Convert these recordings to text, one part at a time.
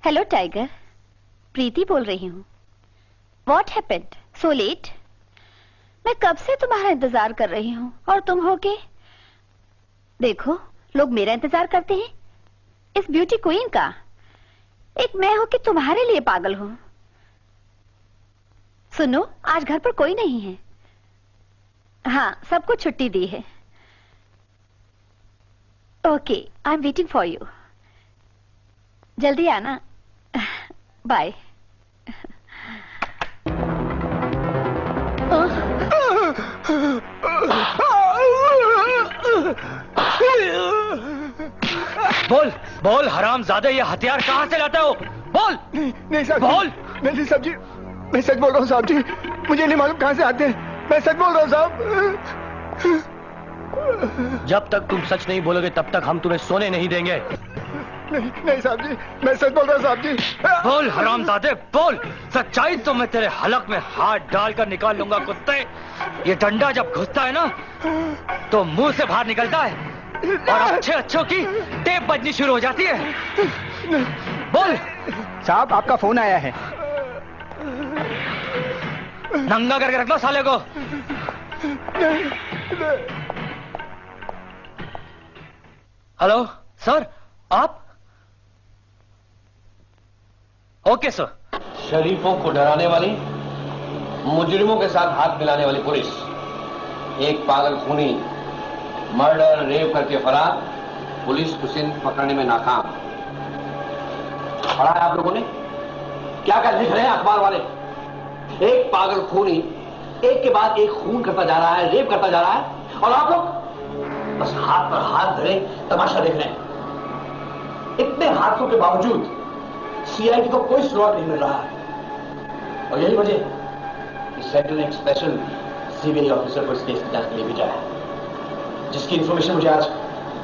Hello tiger, प्रीति बोल रही हूँ। What happened? So late? मैं कब से तुम्हारा इंतजार कर रही हूँ और तुम हो के देखो, लोग मेरा इंतजार करते हैं, इस ब्यूटी क्वीन का। एक मैं हो के तुम्हारे लिए पागल हूँ। सुनो, आज घर पर कोई नहीं है। हाँ, सबको छुट्टी दी है। Okay, I am waiting for you. जल्दी आना। बाय। बोल बोल हरामजादे, ये हथियार कहाँ से लाते हो? बोल। नहीं साहब, बोल। नहीं साहब जी, मैं सच बोल रहा हूँ साहब जी, मुझे नहीं मालूम कहाँ से आते हैं। मैं सच बोल रहा हूँ साहब। जब तक तुम सच नहीं बोलोगे तब तक हम तुम्हें सोने नहीं देंगे। नहीं नहीं साहब जी, मैं सच बोल रहा हूँ साहब जी। बोल हरामजादे, बोल। सच्चाई तो मैं तेरे हलक में हाथ डालकर निकाल लूंगा कुत्ते। ये डंडा जब घुसता है ना तो मुंह से बाहर निकलता है और अच्छे अच्छों की टेप बजनी शुरू हो जाती है। बोल। साहब, आपका फोन आया है। नंगा करके रख लो साले को। हेलो सर, आप? Okay sir. शरीफों को डराने वाली, मुजरिमों के साथ हाथ मिलाने वाली पुलिस, एक पागल खूनी मर्डर रेप करके फरार, पुलिस उसे पकड़ने में नाकाम। पढ़ा है आप लोगों ने? क्या क्या लिख रहे हैं अखबार वाले? एक पागल खूनी एक के बाद एक खून करता जा रहा है, रेप करता जा रहा है, और आप लोग बस हाथ पर हाथ धरे तमाशा देख रहे हैं। इतने हादसों के बावजूद सीआईडी को कोई सुराग नहीं मिल रहा है, और यही वजह कि सेंटर ने एक स्पेशल सीबीआई ऑफिसर को इस केस की जांच के लिए भेजा है, जिसकी इंफॉर्मेशन मुझे आज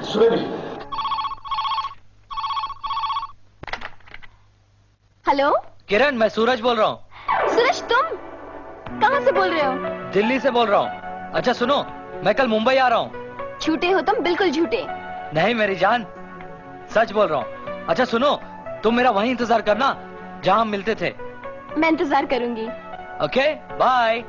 सुबह मिली। हेलो किरण, मैं सूरज बोल रहा हूँ। सूरज, तुम कहाँ से बोल रहे हो? दिल्ली से बोल रहा हूँ। अच्छा सुनो, मैं कल मुंबई आ रहा हूँ। झूठे हो तुम, बिल्कुल झूठे। नहीं मेरी जान, सच बोल रहा हूँ। अच्छा सुनो, तुम मेरा वहीं इंतजार करना जहां हम मिलते थे। मैं इंतजार करूंगी। Okay, bye.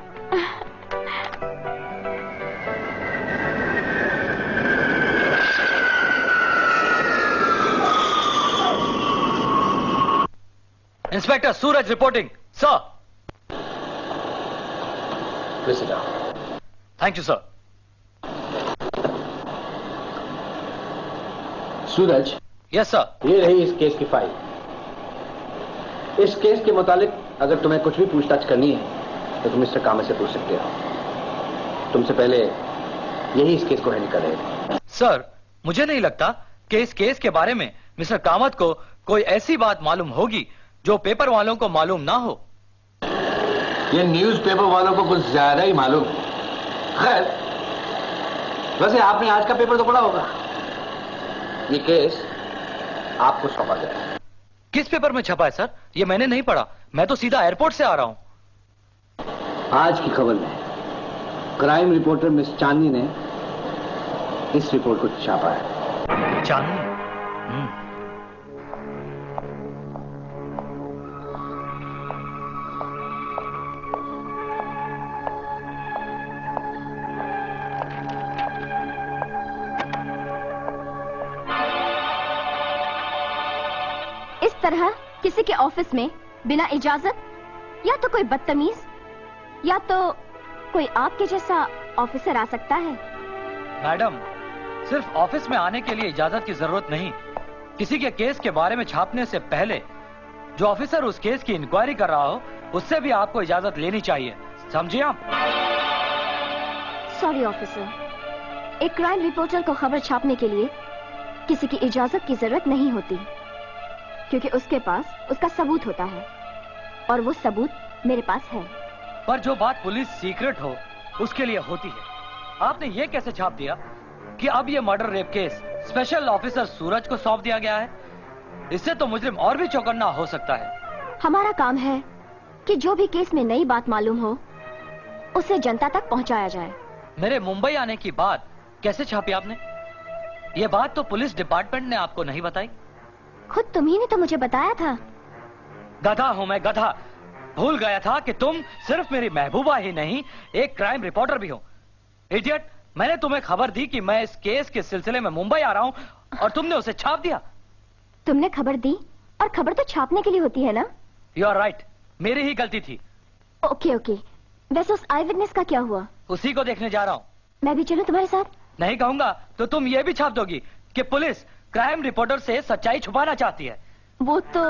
Inspector Suraj reporting sir. Thank you sir. Suraj. Yes sir. ये रही इस केस की फाइल। इस केस के मुतालिक अगर तुम्हें कुछ भी पूछताछ करनी है तो तुम मिस्टर कामत से पूछ सकते हो। तुमसे पहले यही इस केस को हैंडल कर रहे थे। सर, मुझे नहीं लगता कि इस केस के बारे में मिस्टर कामत को कोई ऐसी बात मालूम होगी जो पेपर वालों को मालूम ना हो। ये न्यूज़पेपर वालों को कुछ ज्यादा ही मालूम। खैर, वैसे आपने आज का पेपर तो पढ़ा होगा। ये केस आपको सौंपा गया है। किस पेपर में छपा है सर? ये मैंने नहीं पढ़ा, मैं तो सीधा एयरपोर्ट से आ रहा हूं। आज की खबर में क्राइम रिपोर्टर मिस चांदनी ने इस रिपोर्ट को छापा है। चांदनी? इस तरह किसी के ऑफिस में बिना इजाजत, या तो कोई बदतमीज या तो कोई आपके जैसा ऑफिसर आ सकता है। मैडम, सिर्फ ऑफिस में आने के लिए इजाजत की जरूरत नहीं। किसी के केस के बारे में छापने से पहले जो ऑफिसर उस केस की इंक्वायरी कर रहा हो उससे भी आपको इजाजत लेनी चाहिए, समझिए आप? सॉरी ऑफिसर, एक क्राइम रिपोर्टर को खबर छापने के लिए किसी की इजाजत की जरूरत नहीं होती, क्योंकि उसके पास उसका सबूत होता है, और वो सबूत मेरे पास है। पर जो बात पुलिस सीक्रेट हो उसके लिए होती है। आपने ये कैसे छाप दिया कि अब ये murder rape case special officer Suraj को सौंप दिया गया है? इससे तो मुजरिम और भी चौकन्ना हो सकता है। हमारा काम है कि जो भी केस में नई बात मालूम हो उसे जनता तक पहुंचाया जाए। मेरे मुंबई आने की बात कैसे छापी आपने? ये बात तो पुलिस डिपार्टमेंट ने आपको नहीं बताई। खुद तुम्ही ने तो मुझे बताया था गधा हूं मैं, गधा। भूल गया था कि तुम सिर्फ मेरी महबूबा ही नहीं, एक क्राइम रिपोर्टर भी हो। इडियट, मैंने तुम्हें खबर दी कि मैं इस केस के सिलसिले में मुंबई आ रहा हूं और तुमने उसे छाप दिया। तुमने खबर दी, और खबर तो छापने के लिए होती है ना? यू आर राइट, मेरी ही गलती थी। ओके ओके, वैसे उस आई विटनेस का क्या हुआ? उसी को देखने जा रहा हूं। मैं भी चलूं तुम्हारे साथ? नहीं कहूंगा तो तुम ये भी छाप दोगी कि पुलिस क्राइम रिपोर्टर से सच्चाई छुपाना चाहती है। वो तो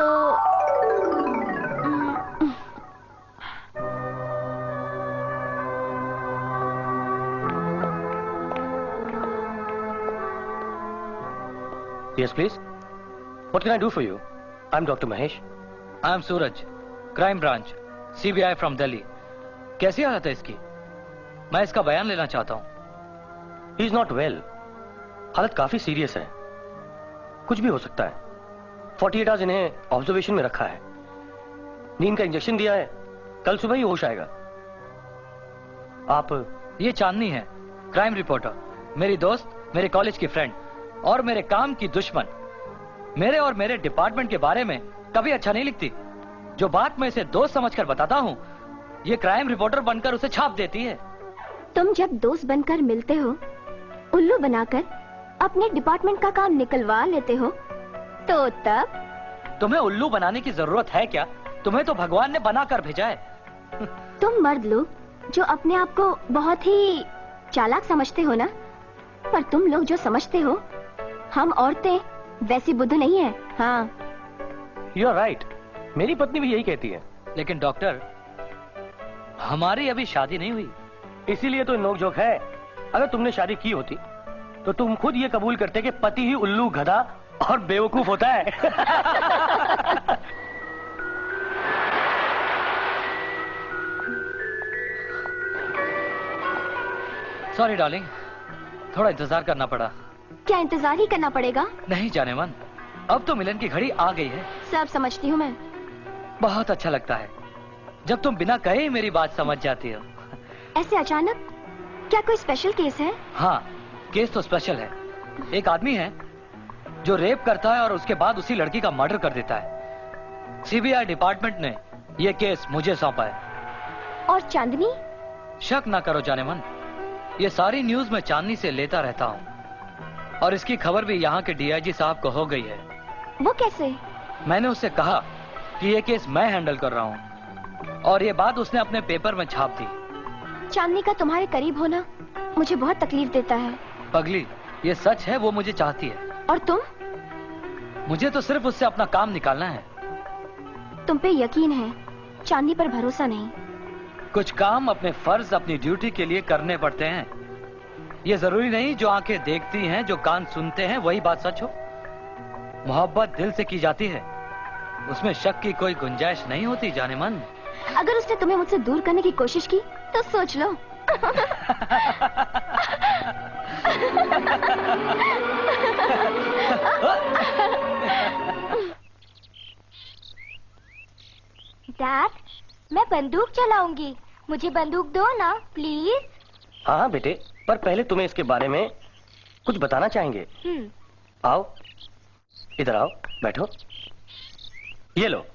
Yes, please. What can I do for you? I'm Dr. Mahesh. I am Suraj, crime branch, CBI from Delhi. कैसी हालत है इसकी? मैं इसका बयान लेना चाहता हूं। He is not well. हालत काफी सीरियस है, कुछ भी हो सकता है। 48 आवर्स इन्हें ऑब्जर्वेशन में रखा है, नींद का इंजेक्शन दिया है, कल सुबह ही होश आएगा। आप ये चांदनी है, क्राइम रिपोर्टर, मेरी दोस्त, मेरे कॉलेज की फ्रेंड और मेरे काम की दुश्मन। मेरे और मेरे डिपार्टमेंट के बारे में कभी अच्छा नहीं लिखती। जो बात मैं इसे दोस्त समझकर बताता हूँ, ये क्राइम रिपोर्टर बनकर उसे छाप देती है। तुम जब दोस्त बनकर मिलते हो, उल्लू बनाकर अपने डिपार्टमेंट का काम निकलवा लेते हो, तो तब तुम्हें उल्लू बनाने की जरूरत है क्या? तुम्हें तो भगवान ने बनाकर भेजा है। तुम मर्द लोग जो अपने आप को बहुत ही चालाक समझते हो ना, पर तुम लोग जो समझते हो हम औरतें वैसी बुद्धू नहीं है। हाँ, यू आर राइट, मेरी पत्नी भी यही कहती है। लेकिन डॉक्टर, हमारी अभी शादी नहीं हुई। इसीलिए तो नोकझोंक है। अगर तुमने शादी की होती तो तुम खुद ये कबूल करते कि पति ही उल्लू, गधा और बेवकूफ होता है। सॉरी डार्लिंग, थोड़ा इंतजार करना पड़ा। क्या इंतजार ही करना पड़ेगा? नहीं जाने मन, अब तो मिलन की घड़ी आ गई है। सब समझती हूँ मैं। बहुत अच्छा लगता है जब तुम बिना कहे ही मेरी बात समझ जाती हो। ऐसे अचानक? क्या कोई स्पेशल केस है? हाँ, केस तो स्पेशल है। एक आदमी है जो रेप करता है और उसके बाद उसी लड़की का मर्डर कर देता है। CBI डिपार्टमेंट ने ये केस मुझे सौंपा है। और चांदनी? शक ना करो जाने मन, ये सारी न्यूज मैं चांदनी से लेता रहता हूँ और इसकी खबर भी यहाँ के DIG साहब को हो गई है। वो कैसे? मैंने उससे कहा कि ये केस मैं हैंडल कर रहा हूँ और ये बात उसने अपने पेपर में छाप दी। चांदनी का तुम्हारे करीब होना मुझे बहुत तकलीफ देता है। पगली, ये सच है, वो मुझे चाहती है। और तुम? मुझे तो सिर्फ उससे अपना काम निकालना है। तुम पे यकीन है, चांदनी पर भरोसा नहीं। कुछ काम अपने फर्ज, अपनी ड्यूटी के लिए करने पड़ते हैं। ये जरूरी नहीं जो आंखें देखती हैं, जो कान सुनते हैं, वही बात सच हो। मोहब्बत दिल से की जाती है, उसमें शक की कोई गुंजाइश नहीं होती जाने मन। अगर उसने तुम्हें मुझसे दूर करने की कोशिश की तो सोच लो। डैड, मैं बंदूक चलाऊंगी, मुझे बंदूक दो ना प्लीज। हाँ बेटे, पर पहले तुम्हें इसके बारे में कुछ बताना चाहेंगे। आओ, इधर आओ, बैठो। ये लो,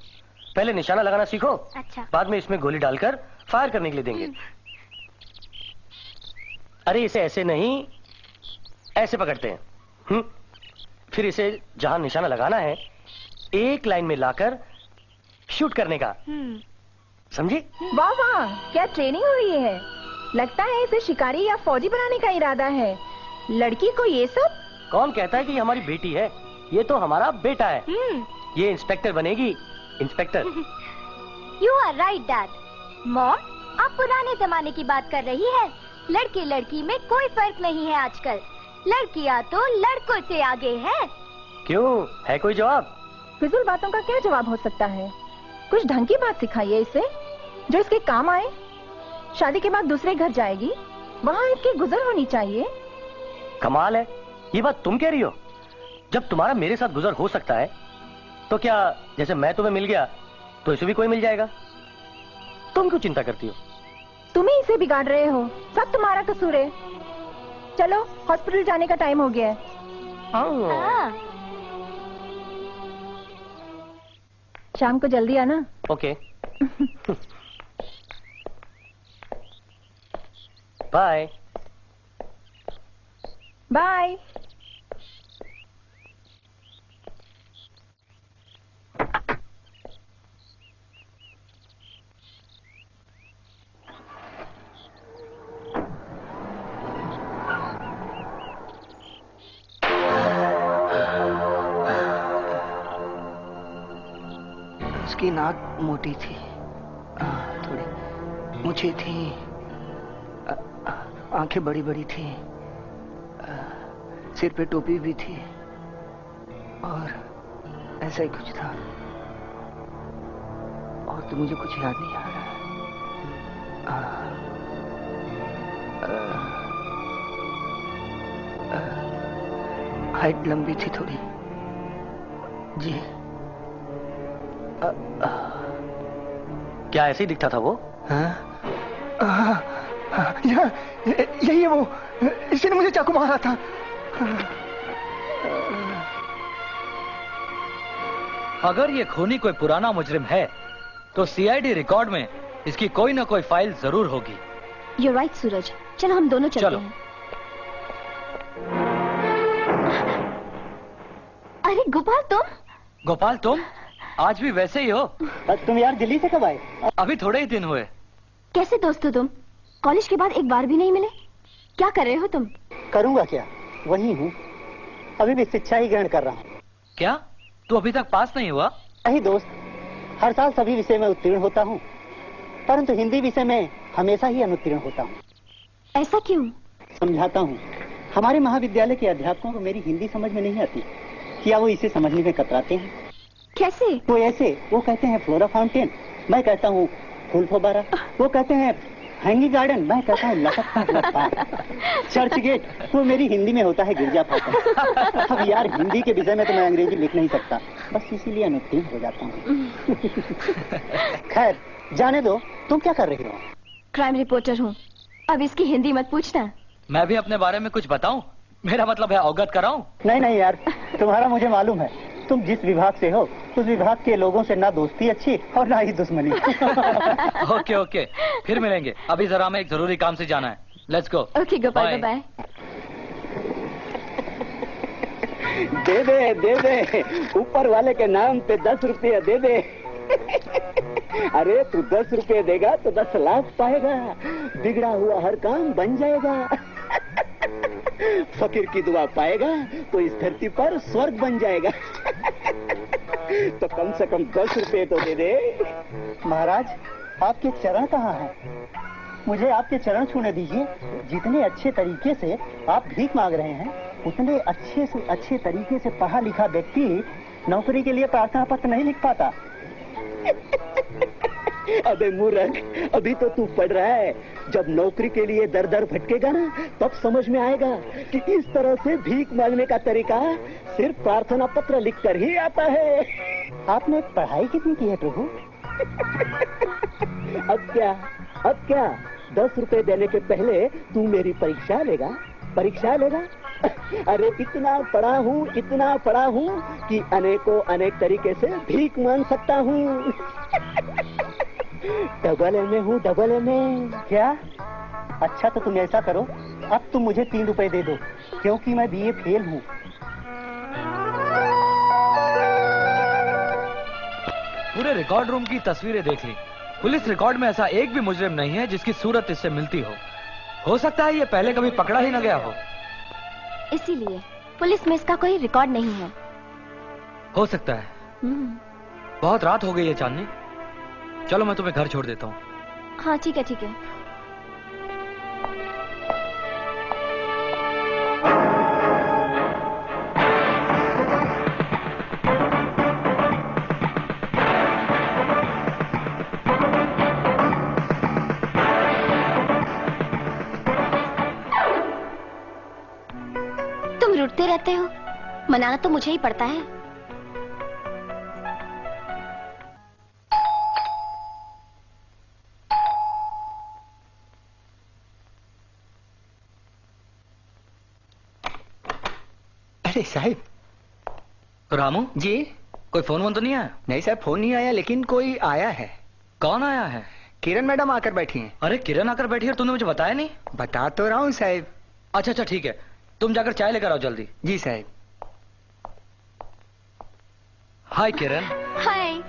पहले निशाना लगाना सीखो। अच्छा। बाद में इसमें गोली डालकर फायर करने के लिए देंगे। अरे इसे ऐसे नहीं, ऐसे पकड़ते हैं। फिर इसे जहां निशाना लगाना है, एक लाइन में लाकर शूट करने का। समझी? वाह वाह, क्या ट्रेनिंग हुई है। लगता है इसे शिकारी या फौजी बनाने का इरादा है। लड़की को ये सब? कौन कहता है कि ये हमारी बेटी है? ये तो हमारा बेटा है। ये इंस्पेक्टर बनेगी, inspector. You are right dad. Mom, आप पुराने जमाने की बात कर रही है। लड़के लड़की में कोई फर्क नहीं है आजकल। लड़कियां तो लड़कों से आगे है। क्यों, है कोई जवाब? फिजूल बातों का क्या जवाब हो सकता है? कुछ ढंग की बात सिखाइए इसे, जो इसके काम आए। शादी के बाद दूसरे घर जाएगी, वहाँ इसकी गुजर होनी चाहिए। कमाल है, ये बात तुम कह रही हो? जब तुम्हारा मेरे साथ गुजर हो सकता है, तो क्या जैसे मैं तुम्हें मिल गया तो इसे भी कोई मिल जाएगा? तुम क्यों चिंता करती हो? तुम ही इसे बिगाड़ रहे हो, सब तुम्हारा कसूर है। चलो, हॉस्पिटल जाने का टाइम हो गया है। हाँ। शाम को जल्दी आना। ओके। बाय। बाय। उसकी नाक मोटी थी, थोड़ी मूछें थी, आंखें बड़ी बड़ी थी, सिर पे टोपी भी थी और ऐसा ही कुछ था। और तो मुझे कुछ याद नहीं आ रहा। हाइट लंबी थी थोड़ी जी। क्या ऐसे ही दिखता था वो? यही है वो, इसी ने मुझे चाकू मारा था। अगर ये खूनी कोई पुराना मुजरिम है तो सीआईडी रिकॉर्ड में इसकी कोई ना कोई फाइल जरूर होगी। You're right, सूरज। चलो हम दोनों चलते चलो। हैं। अरे गोपाल तुम? गोपाल तुम आज भी वैसे ही हो? तुम यार दिल्ली से कब आए? अभी थोड़े ही दिन हुए। कैसे दोस्त हो तुम? कॉलेज के बाद एक बार भी नहीं मिले। क्या कर रहे हो तुम? करूंगा क्या, वही हूँ, अभी भी शिक्षा ही ग्रहण कर रहा हूँ। क्या तू अभी तक पास नहीं हुआ? नहीं दोस्त, हर साल सभी विषय में उत्तीर्ण होता हूँ, परंतु हिंदी विषय में हमेशा ही अनुत्तीर्ण होता हूँ। ऐसा क्यों? समझाता हूँ। हमारे महाविद्यालय के अध्यापकों को मेरी हिंदी समझ में नहीं आती, क्या वो इसे समझने में कतराते हैं? कैसे? वो ऐसे, वो कहते हैं फ्लोरा फाउंटेन, मैं कहता हूँ फूल फव्वारा। वो कहते हैं हैंगिंग गार्डन, मैं कहता हूँ लटकता चर्च गेट, वो मेरी हिंदी में होता है गिरजा फाटक। अब यार हिंदी के विषय में तो मैं अंग्रेजी लिख नहीं सकता, बस इसीलिए अनुत्तीर्ण हो जाता हूँ। खैर जाने दो, तुम क्या कर रही हो? क्राइम रिपोर्टर हूँ। अब इसकी हिंदी मत पूछना। मैं भी अपने बारे में कुछ बताऊं? मेरा मतलब है अवगत कराऊं? नहीं नहीं यार, तुम्हारा मुझे मालूम है, तुम जिस विभाग से हो उस विभाग के लोगों से ना दोस्ती अच्छी और ना ही दुश्मनी। ओके ओके, फिर मिलेंगे। अभी जरा हमें एक जरूरी काम से जाना है। Let's go. Okay Gopal, bye. दे दे, ऊपर वाले के नाम पे 10 रुपये दे दे। अरे तू 10 रुपये देगा तो 10 लाख पाएगा, बिगड़ा हुआ हर काम बन जाएगा। फकीर की दुआ पाएगा तो इस धरती पर स्वर्ग बन जाएगा। तो कम से कम 10 रुपये तो दे दे। महाराज, आपके चरण कहाँ हैं? मुझे आपके चरण छूने दीजिए। जितने अच्छे तरीके से आप भीख मांग रहे हैं, उतने अच्छे से अच्छे तरीके से पढ़ा लिखा व्यक्ति नौकरी के लिए प्रार्थना पत्र नहीं लिख पाता। अबे मूर्ख, अभी तो तू पढ़ रहा है, जब नौकरी के लिए दर दर भटकेगा ना, तब समझ में आएगा कि इस तरह से भीख मांगने का तरीका सिर्फ प्रार्थना पत्र लिखकर ही आता है। आपने पढ़ाई कितनी की है प्रभु? अब क्या 10 रुपए देने के पहले तू मेरी परीक्षा लेगा? अरे इतना पढ़ा हूँ कि अनेकों अनेक तरीके से भीख मांग सकता हूँ। Double MA. क्या? अच्छा तो तुम ऐसा करो, अब तुम मुझे 3 रुपए दे दो, क्योंकि मैं बीए फेल हूँ। पूरे रिकॉर्ड रूम की तस्वीरें देख ली। पुलिस रिकॉर्ड में ऐसा एक भी मुजरिम नहीं है जिसकी सूरत इससे मिलती हो सकता है ये पहले कभी पकड़ा ही न गया हो। इसीलिए पुलिस में इसका कोई रिकॉर्ड नहीं है। हो सकता है। बहुत रात हो गई है चांदनी, चलो मैं तुम्हें घर छोड़ देता हूँ। हाँ ठीक है। तुम रुठते रहते हो, मनाना तो मुझे ही पड़ता है। अरे साहिब। रामू जी? कोई फोन वोन तो नहीं आया? नहीं साहब, फोन नहीं आया, लेकिन कोई आया है। कौन आया है? किरण मैडम आकर बैठी हैं। अरे किरण आकर बैठी है, तुमने मुझे बताया नहीं? बता तो रहा हूँ साहब। अच्छा अच्छा ठीक है, तुम जाकर चाय लेकर आओ जल्दी। जी साहब। हाय किरण। हाय।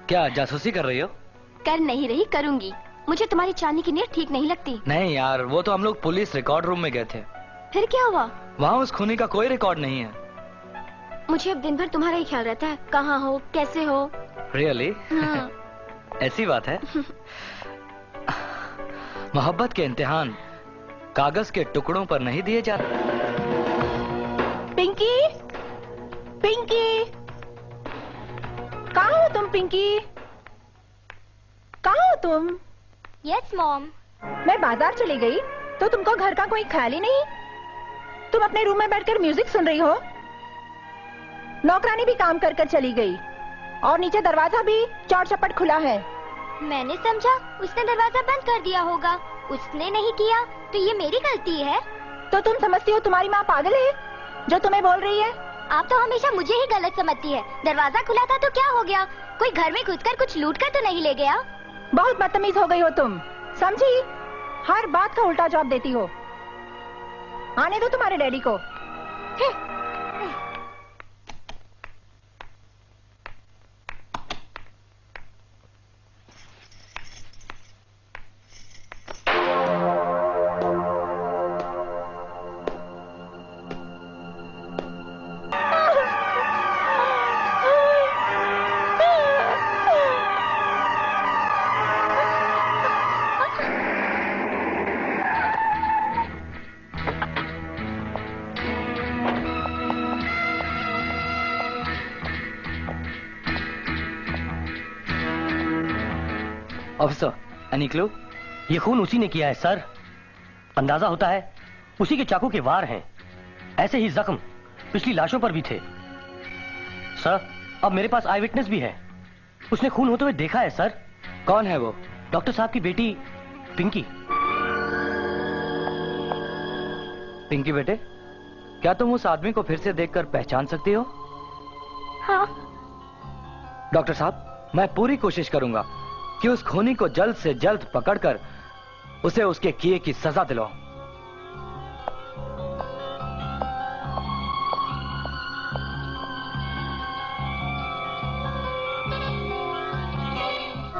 क्या जासूसी कर रही हो? कर नहीं रही, करूंगी। मुझे तुम्हारी चांदी की नींद ठीक नहीं लगती। नहीं यार, वो तो हम लोग पुलिस रिकॉर्ड रूम में गए थे। फिर क्या हुआ? वहाँ उस खूनी का कोई रिकॉर्ड नहीं है। मुझे अब दिन भर तुम्हारा ही ख्याल रहता है, कहाँ हो, कैसे हो। रियली? हाँ। ऐसी बात है। मोहब्बत के इम्तिहान कागज के टुकड़ों पर नहीं दिए जाते। पिंकी, पिंकी, कहाँ हो तुम? पिंकी, कहाँ हो तुम? Yes mom. मैं बाजार चली गई तो तुमको घर का कोई ख्याल ही नहीं। तुम अपने रूम में बैठकर म्यूजिक सुन रही हो। नौकरानी भी काम कर कर चली गई और नीचे दरवाजा भी चौड़ चपट खुला है। मैंने समझा उसने दरवाजा बंद कर दिया होगा। उसने नहीं किया तो ये मेरी गलती है। तो तुम समझती हो तुम्हारी माँ पागल है जो तुम्हें बोल रही है? आप तो हमेशा मुझे ही गलत समझती है। दरवाजा खुला था तो क्या हो गया? कोई घर में घुसकर कुछ लूट कर तो नहीं ले गया? बहुत बदतमीज हो गई हो तुम, समझी? हर बात का उल्टा जवाब देती हो। आने दो तुम्हारे डैडी को। Officer, any clue? ये खून उसी ने किया है सर। अंदाजा होता है उसी के चाकू के वार हैं। ऐसे ही जख्म पिछली लाशों पर भी थे सर। अब मेरे पास आई विटनेस भी है। उसने खून होते हुए देखा है सर। कौन है वो? डॉक्टर साहब की बेटी पिंकी। पिंकी बेटे, क्या तुम उस आदमी को फिर से देखकर पहचान सकती हो? हाँ। डॉक्टर साहब, मैं पूरी कोशिश करूंगा कि उस खूनी को जल्द से जल्द पकड़कर उसे उसके किए की सजा दिलाऊं।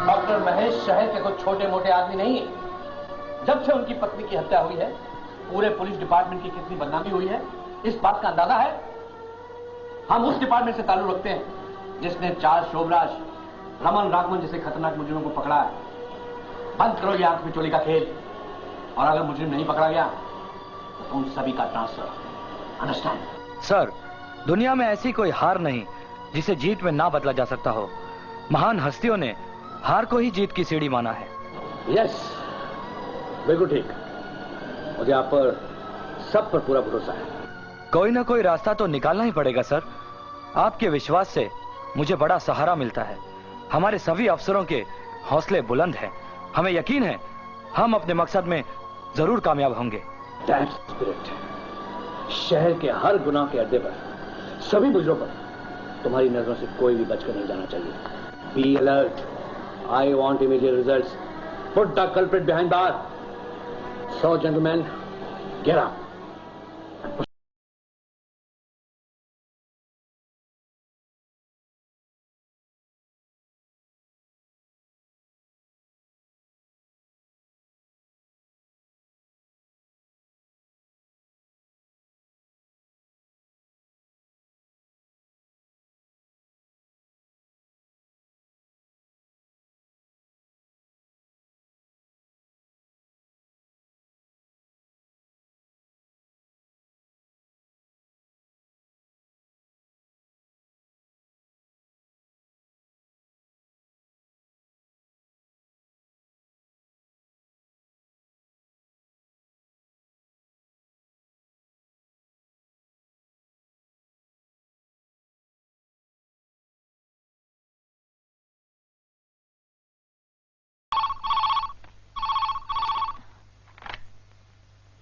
डॉक्टर महेश शहर के कुछ छोटे मोटे आदमी नहीं है। जब से उनकी पत्नी की हत्या हुई है, पूरे पुलिस डिपार्टमेंट की कितनी बदनामी हुई है, इस बात का अंदाजा है। हम उस डिपार्टमेंट से ताल्लुक रखते हैं जिसने चार्ल्स शोभराज, रमन राघवन जैसे खतरनाक मुजरिमों को पकड़ा है। बंद करो ये आंख में चोली का खेल, और अगर मुजरिम नहीं पकड़ा गया तो तुम सभी का ट्रांसफर। अंडरस्टैंड? सर, दुनिया में ऐसी कोई हार नहीं जिसे जीत में ना बदला जा सकता हो। महान हस्तियों ने हार को ही जीत की सीढ़ी माना है। यस, बिल्कुल ठीक। मुझे आप पर, सब पर पूरा भरोसा है। कोई ना कोई रास्ता तो निकालना ही पड़ेगा सर। आपके विश्वास से मुझे बड़ा सहारा मिलता है। हमारे सभी अफसरों के हौसले बुलंद हैं। हमें यकीन है हम अपने मकसद में जरूर कामयाब होंगे। That spirit. शहर के हर गुनाह के अड्डे पर, सभी मुजरों पर तुम्हारी नजरों से कोई भी बचकर नहीं जाना चाहिए। Be alert. I want immediate results. Put the culprit behind bar. So gentleman, get up.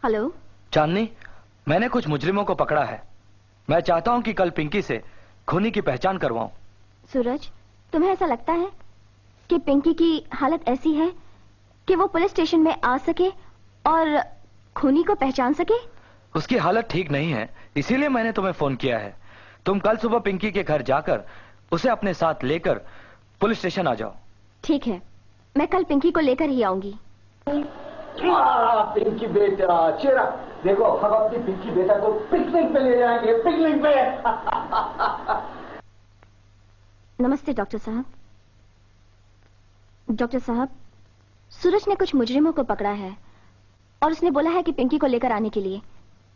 Hello Chandni, मैंने कुछ मुजरिमों को पकड़ा है। मैं चाहता हूं कि कल पिंकी से खूनी की पहचान करवाऊं। सूरज, तुम्हें ऐसा लगता है कि पिंकी की हालत ऐसी है कि वो पुलिस स्टेशन में आ सके और खूनी को पहचान सके? उसकी हालत ठीक नहीं है, इसीलिए मैंने तुम्हें फोन किया है। तुम कल सुबह पिंकी के घर जाकर उसे अपने साथ लेकर पुलिस स्टेशन आ जाओ। ठीक है, मैं कल पिंकी को लेकर ही आऊंगी। पिंकी बेटा, चेहरा देखो, हम अपनी पिंकी बेटा को पिकनिक पे ले जाएंगे, पिकनिक पे। नमस्ते डॉक्टर साहब। डॉक्टर साहब, सूरज ने कुछ मुजरिमों को पकड़ा है और उसने बोला है कि पिंकी को लेकर आने के लिए,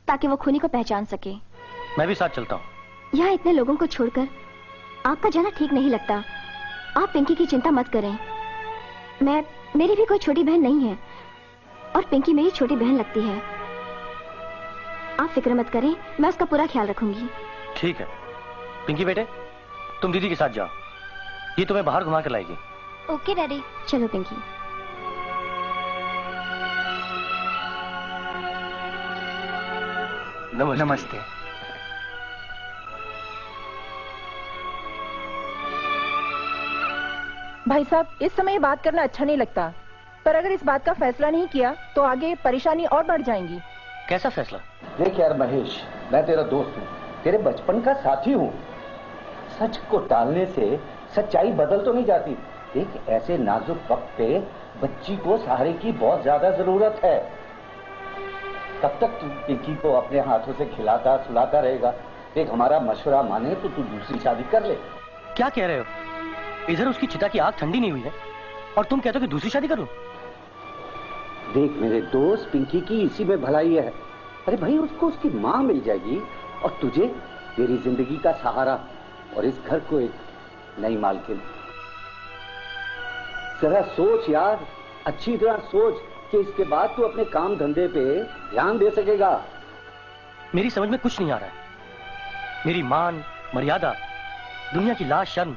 ताकि वो खूनी को पहचान सके। मैं भी साथ चलता हूँ। यहाँ इतने लोगों को छोड़कर आपका जाना ठीक नहीं लगता। आप पिंकी की चिंता मत करें। मेरी भी कोई छोटी बहन नहीं है और पिंकी मेरी छोटी बहन लगती है। आप फिक्र मत करें, मैं उसका पूरा ख्याल रखूंगी। ठीक है पिंकी बेटे, तुम दीदी के साथ जाओ, ये तुम्हें बाहर घुमा कर लाएगी। Okay daddy. चलो पिंकी। नमस्ते। नमस्ते। भाई साहब, इस समय ये बात करना अच्छा नहीं लगता, पर अगर इस बात का फैसला नहीं किया तो आगे परेशानी और बढ़ जाएंगी। कैसा फैसला? देख यार महेश, मैं तेरा दोस्त हूँ, तेरे बचपन का साथी हूँ। सच को टालने से सच्चाई बदल तो नहीं जाती। देख, ऐसे नाजुक वक्त पे बच्ची को सहारे की बहुत ज्यादा जरूरत है। तब तक तू पिंकी को अपने हाथों से खिलाता सुलाता रहेगा। देख, हमारा मशवरा माने तो तू दूसरी शादी कर ले। क्या कह रहे हो? इधर उसकी चिता की आग ठंडी नहीं हुई है और तुम कहते हो कि दूसरी शादी करूं? देख मेरे दोस्त, पिंकी की इसी में भलाई है। अरे भाई, उसको उसकी माँ मिल जाएगी और तुझे तेरी जिंदगी का सहारा और इस घर को एक नई मालकिन। जरा सोच यार, अच्छी तरह सोच कि इसके बाद तू अपने काम धंधे पे ध्यान दे सकेगा। मेरी समझ में कुछ नहीं आ रहा है। मेरी मान मर्यादा, दुनिया की लाज शर्म,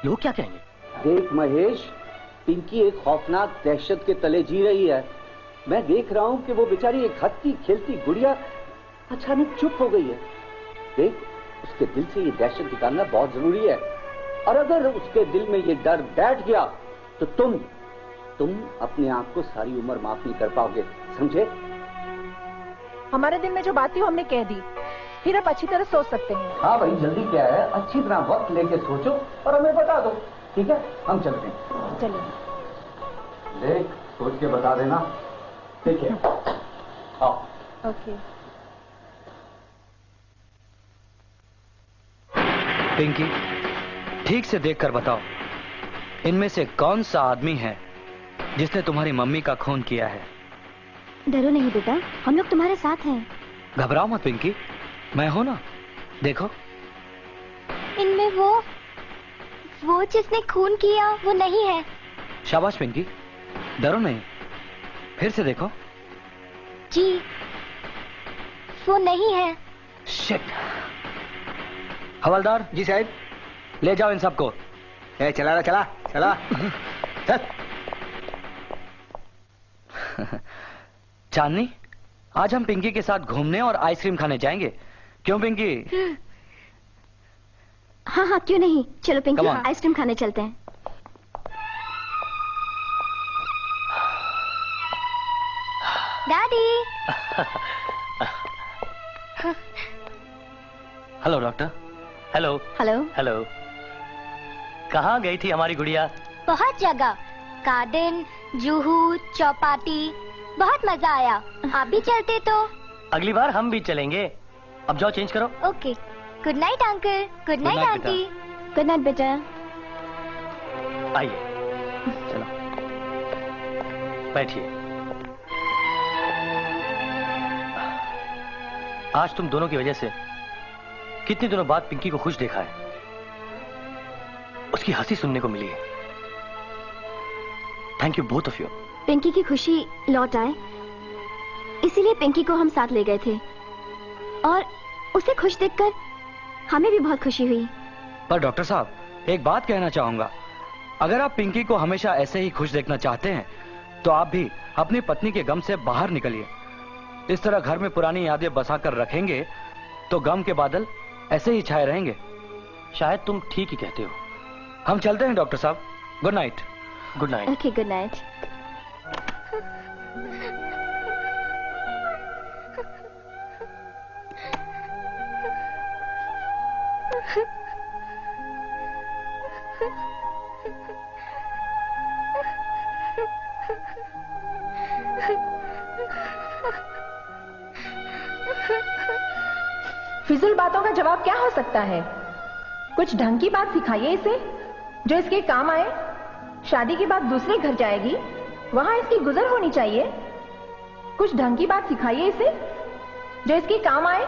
लोग क्या कहेंगे? देख महेश, पिंकी एक खौफनाक दहशत के तले जी रही है। मैं देख रहा हूँ कि वो बेचारी एक हंसती खेलती गुड़िया अचानक चुप हो गई है। देख, उसके दिल से ये दहशत निकालना बहुत जरूरी है, और अगर उसके दिल में ये डर बैठ गया तो तुम अपने आप को सारी उम्र माफ नहीं कर पाओगे, समझे? हमारे दिल में जो बात थी वो हमने कह दी, फिर आप अच्छी तरह सोच सकते हैं। हाँ भाई, जल्दी क्या है, अच्छी तरह वक्त लेके सोचो और हमें बता दो, ठीक है? हम चलते हैं। चलिए। देख, सोच के बता देना, ठीक है? आओ। ओके। पिंकी, ठीक से देखकर बताओ, इनमें से कौन सा आदमी है जिसने तुम्हारी मम्मी का खून किया है? डरो नहीं बेटा, हम लोग तुम्हारे साथ हैं। घबराओ मत पिंकी, मैं हूं ना। देखो, इनमें वो जिसने खून किया वो नहीं है। शाबाश पिंकी, डरो नहीं। फिर से देखो। जी, वो नहीं है। शिट। हवलदार जी साहब। ले जाओ इन सबको। चला रहा, चला चला। चांदनी, आज हम पिंकी के साथ घूमने और आइसक्रीम खाने जाएंगे, क्यों पिंकी? हाँ हाँ, क्यों नहीं, चलो पिंकी, Come on. आइसक्रीम खाने चलते हैं। Daddy. Hello doctor. Hello hello. Hello. कहाँ गई थी हमारी गुड़िया? बहुत जगह, गार्डन, जूहू, चौपाटी, बहुत मजा आया। आप भी चलते तो? अगली बार हम भी चलेंगे। अब जाओ चेंज करो। Okay. Good night uncle. Good night night, aunty. Good night बेटा। आइए, चलो बैठिए। आज तुम दोनों की वजह से कितने दिनों बाद पिंकी को खुश देखा है। उसकी हंसी सुनने को मिली है। Thank you both of you. Pinky की खुशी लौट आए, इसीलिए पिंकी को हम साथ ले गए थे, और उसे खुश देखकर हमें भी बहुत खुशी हुई। पर डॉक्टर साहब, एक बात कहना चाहूंगा, अगर आप पिंकी को हमेशा ऐसे ही खुश देखना चाहते हैं तो आप भी अपनी पत्नी के गम से बाहर निकलिए। इस तरह घर में पुरानी यादें बसाकर रखेंगे तो गम के बादल ऐसे ही छाए रहेंगे। शायद तुम ठीक ही कहते हो। हम चलते हैं डॉक्टर साहब। Good night. Good night. Okay, good night. फिजूल बातों का जवाब क्या हो सकता है? कुछ ढंग की बात सिखाइए इसे जो इसके काम आए। शादी के बाद दूसरे घर जाएगी, वहां इसकी गुजर होनी चाहिए। कुछ ढंग की बात सिखाइए इसे जो इसके काम आए।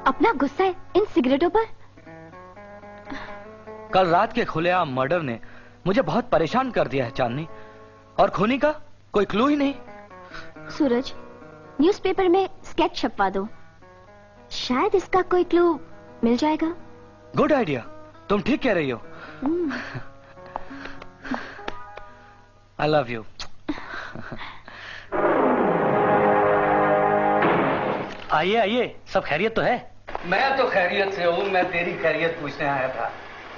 अपना गुस्सा इन सिगरेटों पर? कल रात के खुलेआम मर्डर ने मुझे बहुत परेशान कर दिया है चांदनी, और खूनी का कोई क्लू ही नहीं। सूरज, न्यूज़पेपर में स्केच छपवा दो, शायद इसका कोई क्लू मिल जाएगा। गुड आइडिया, तुम ठीक कह रही हो। I love you. आइए आइए, सब खैरियत तो है? मैं तो खैरियत से हूँ, मैं तेरी खैरियत पूछने आया था।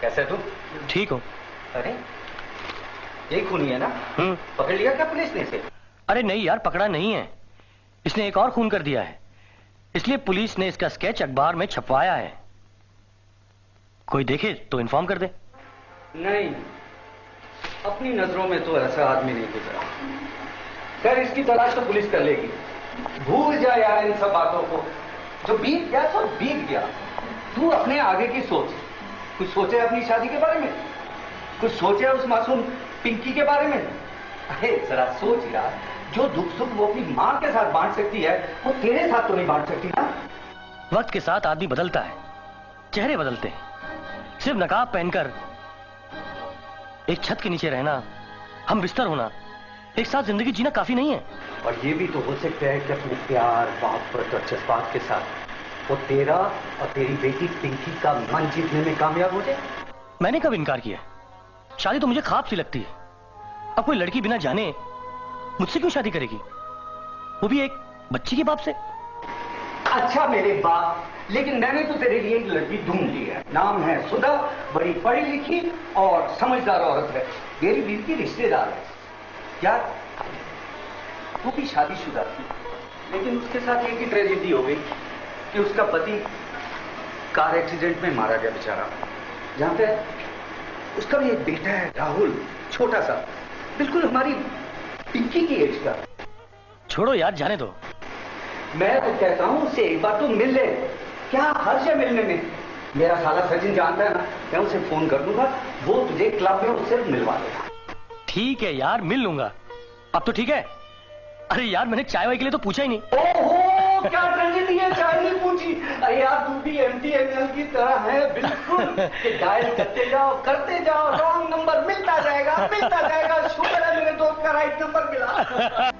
कैसे तू? ठीक हो। अरे यही खूनी है ना? पकड़ लिया क्या पुलिस ने इसे? अरे नहीं यार, पकड़ा नहीं है, इसने एक और खून कर दिया है, इसलिए पुलिस ने इसका स्केच अखबार में छपवाया है। कोई देखे तो इन्फॉर्म कर दे। नहीं, अपनी नजरों में तो ऐसा आदमी नहीं गुजरा। खैर, इसकी तलाश तो पुलिस कर लेगी। भूल जा यार इन सब बातों को, जो बीत गया तो बीत गया। तू अपने आगे की सोच। कुछ सोचे अपनी शादी के बारे में, कुछ सोचे उस मासूम पिंकी के बारे में। अरे जरा सोच यार, जो दुख सुख वो अपनी मां के साथ बांट सकती है, वो तेरे साथ तो नहीं बांट सकती ना। वक्त के साथ आदमी बदलता है, चेहरे बदलते हैं। सिर्फ नकाब पहनकर एक छत के नीचे रहना, हम बिस्तर होना, एक साथ जिंदगी जीना काफी नहीं है। और ये भी तो हो सकता है कि अपने प्यार मोहब्बत और जज्बात के साथ वो तेरा और तेरी बेटी पिंकी का मन जीतने में कामयाब हो जाए। मैंने कब इनकार किया? शादी तो मुझे ख्वाब सी लगती है। अब कोई लड़की बिना जाने मुझसे क्यों शादी करेगी, वो भी एक बच्ची के बाप से? अच्छा मेरे बाप, लेकिन मैंने तो तेरे लिए एक लड़की ढूंढ ली है। नाम है सुधा, बड़ी पढ़ी लिखी और समझदार औरत है, मेरी बीवी की रिश्तेदार है। यार वो भी शादीशुदा थी, लेकिन उसके साथ एक ही ट्रेजेडी हो गई कि उसका पति कार एक्सीडेंट में मारा गया बेचारा। जहां पे उसका भी एक बेटा है राहुल, छोटा सा, बिल्कुल हमारी पिंकी की एज का। छोड़ो यार, जाने दो। मैं तो कहता हूं उससे एक बार तो मिल ले, क्या हर्ज है मिलने में। मेरा साला सचिन जानता है ना, मैं उसे फोन कर दूंगा, वो तुझे क्लब में उससे मिलवा देगा। ठीक है यार, मिल लूंगा। अब तो ठीक है। अरे यार, मैंने चाय वाय के लिए तो पूछा ही नहीं। ओहो, क्या ट्रेजेडी है, चाय नहीं पूछी। अरे यार, तू भी MTNL की तरह है बिल्कुल, कि डायल करते जाओ, रॉन्ग नंबर मिलता जाएगा। शुक्र है मेरे दोस्त का राइट नंबर मिला।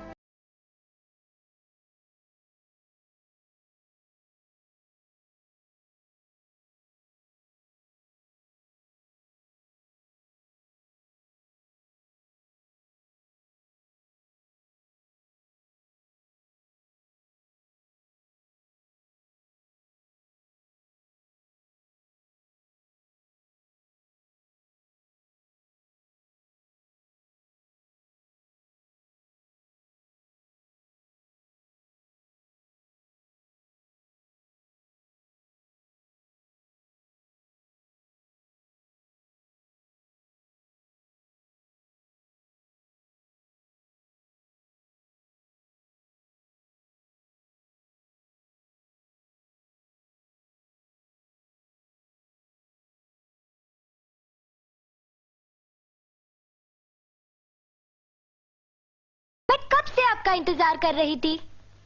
आपका इंतजार कर रही थी।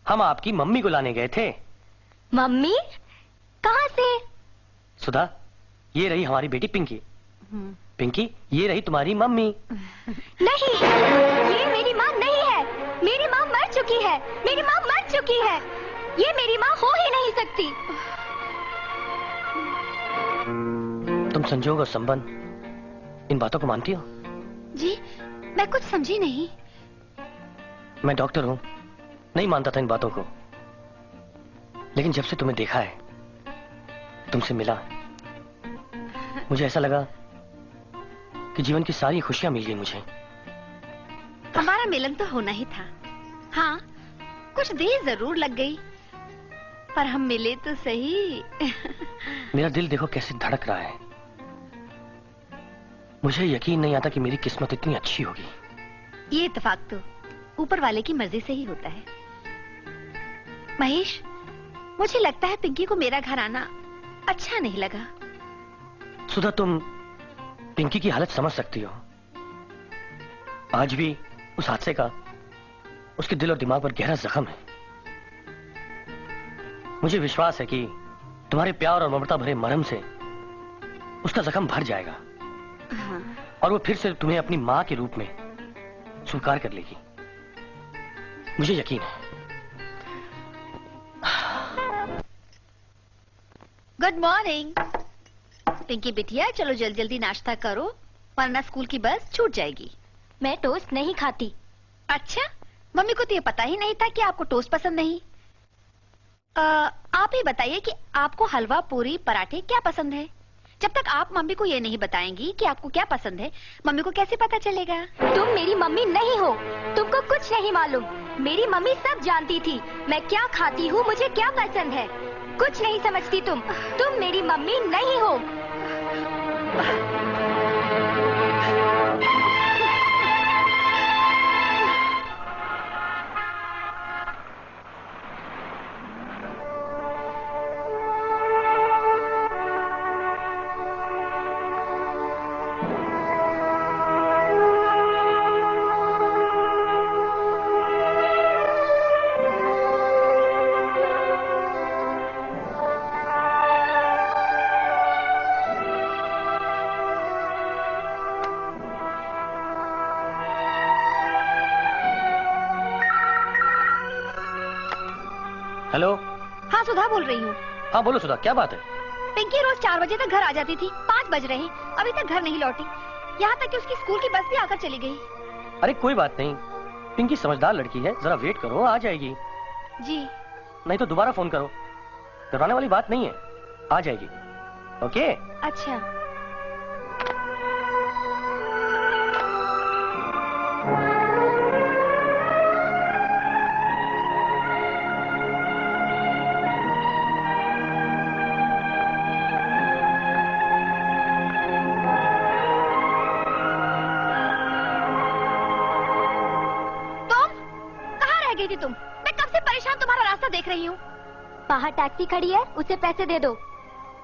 हम आपकी मम्मी को लाने गए थे। मम्मी? कहाँ से? सुधा, ये रही हमारी बेटी पिंकी। पिंकी, ये रही तुम्हारी मम्मी। नहीं, ये मेरी माँ नहीं है। मेरी माँ मर चुकी है। मेरी माँ मर चुकी है। ये मेरी माँ हो ही नहीं सकती। तुम संजोग और संबंध इन बातों को मानती हो? जी, मैं कुछ समझी नहीं। मैं डॉक्टर हूं, नहीं मानता था इन बातों को, लेकिन जब से तुम्हें देखा है, तुमसे मिला, मुझे ऐसा लगा कि जीवन की सारी खुशियां मिल गई मुझे। हमारा मिलन तो होना ही था। हाँ, कुछ देर जरूर लग गई, पर हम मिले तो सही। मेरा दिल देखो कैसे धड़क रहा है। मुझे यकीन नहीं आता कि मेरी किस्मत इतनी अच्छी होगी। ये इत्तेफाक तो ऊपर वाले की मर्जी से ही होता है। महेश, मुझे लगता है पिंकी को मेरा घर आना अच्छा नहीं लगा। सुधा, तुम पिंकी की हालत समझ सकती हो। आज भी उस हादसे का उसके दिल और दिमाग पर गहरा जख्म है। मुझे विश्वास है कि तुम्हारे प्यार और ममता भरे मरहम से उसका जख्म भर जाएगा। हाँ। और वो फिर से तुम्हें अपनी मां के रूप में स्वीकार कर लेगी, मुझे यकीन है। गुड मॉर्निंग पिंकी बिटिया, चलो जल्दी जल्दी नाश्ता करो, वरना स्कूल की बस छूट जाएगी। मैं टोस्ट नहीं खाती। अच्छा, मम्मी को तो ये पता ही नहीं था कि आपको टोस्ट पसंद नहीं। आप ही बताइए कि आपको हलवा, पूरी, पराठे क्या पसंद है? जब तक आप मम्मी को ये नहीं बताएंगी कि आपको क्या पसंद है, मम्मी को कैसे पता चलेगा? तुम मेरी मम्मी नहीं हो, तुमको कुछ नहीं मालूम। मेरी मम्मी सब जानती थी, मैं क्या खाती हूँ, मुझे क्या पसंद है। कुछ नहीं समझती तुम मेरी मम्मी नहीं हो। हेलो। हाँ, सुधा बोल रही हूँ। हाँ बोलो सुधा, क्या बात है? पिंकी रोज 4 बजे तक घर आ जाती थी, 5 बज रहे हैं, अभी तक घर नहीं लौटी। यहाँ तक कि उसकी स्कूल की बस भी आकर चली गई। अरे कोई बात नहीं, पिंकी समझदार लड़की है, जरा वेट करो, आ जाएगी। जी। नहीं तो दोबारा फोन करो, डराने वाली बात नहीं है, आ जाएगी। ओके? अच्छा। तुम, मैं कब से परेशान तुम्हारा रास्ता देख रही हूँ। बाहर टैक्सी खड़ी है, उसे पैसे दे दो।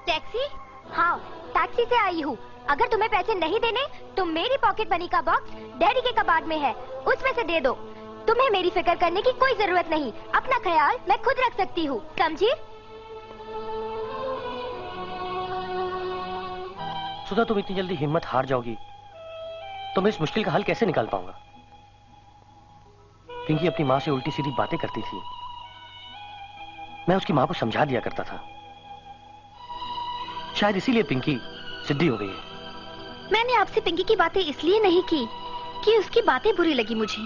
टैक्सी? हाँ, टैक्सी से आई हूँ। अगर तुम्हें पैसे नहीं देने तो मेरी पॉकेट मनी का बॉक्स डैडी के कबाड़ में है, उसमें से दे दो। तुम्हें मेरी फिक्र करने की कोई जरूरत नहीं, अपना ख्याल मैं खुद रख सकती हूँ, समझी? सुधा, तुम इतनी जल्दी हिम्मत हार जाओगी तो मैं इस मुश्किल का हल कैसे निकाल पाऊंगा? पिंकी अपनी माँ से उल्टी सीधी बातें करती थी, मैं उसकी माँ को समझा दिया करता था। शायद इसीलिए पिंकी सिद्धि हो गई है। मैंने आपसे पिंकी की बातें इसलिए नहीं की कि उसकी बातें बुरी लगी मुझे।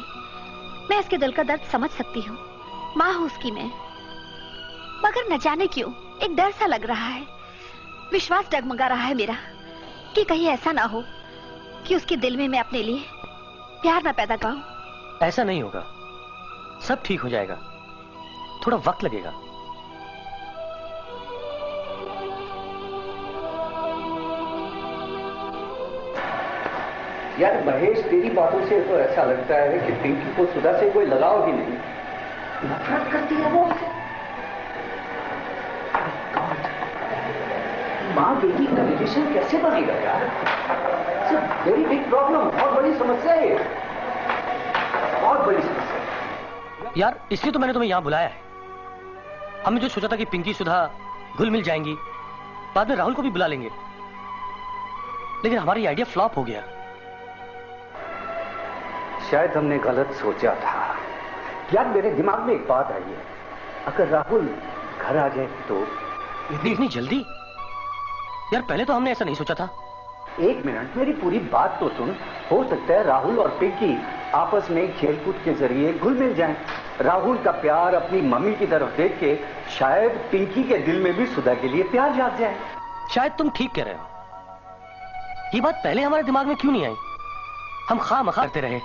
मैं उसके दिल का दर्द समझ सकती हूँ, माँ हूँ उसकी मैं। मगर न जाने क्यों एक डर सा लग रहा है, विश्वास डगमगा रहा है मेरा कि कहीं ऐसा ना हो कि उसके दिल में मैं अपने लिए प्यार न पैदा करूं। ऐसा नहीं होगा, सब ठीक हो जाएगा, थोड़ा वक्त लगेगा। यार महेश, तेरी बातों से तो ऐसा लगता है कि पिंकी को सुधा से कोई लगाव ही नहीं, नफरत करती है वो। माँ बेटी का रिलेशन कैसे बनेगा यार? इट्स वेरी बिग प्रॉब्लम, बहुत बड़ी समस्या है, बहुत बड़ी समस्या। यार इसलिए तो मैंने तुम्हें यहां बुलाया है। हमने जो सोचा था कि पिंकी सुधा घुल मिल जाएंगी, बाद में राहुल को भी बुला लेंगे, लेकिन हमारी आइडिया फ्लॉप हो गया। शायद हमने गलत सोचा था। यार मेरे दिमाग में एक बात आई है, अगर राहुल घर आ जाए तो। इतनी जल्दी? यार पहले तो हमने ऐसा नहीं सोचा था। एक मिनट, मेरी पूरी बात तो सुन। हो सकता है राहुल और पिंकी आपस में खेलकूद के जरिए घुल मिल जाएं। राहुल का प्यार अपनी मम्मी की तरफ देख के शायद पिंकी के दिल में भी सुधा के लिए प्यार जाग जाए। शायद तुम ठीक कह रहे हो। ये बात पहले हमारे दिमाग में क्यों नहीं आई? हम खामखा करते रहे।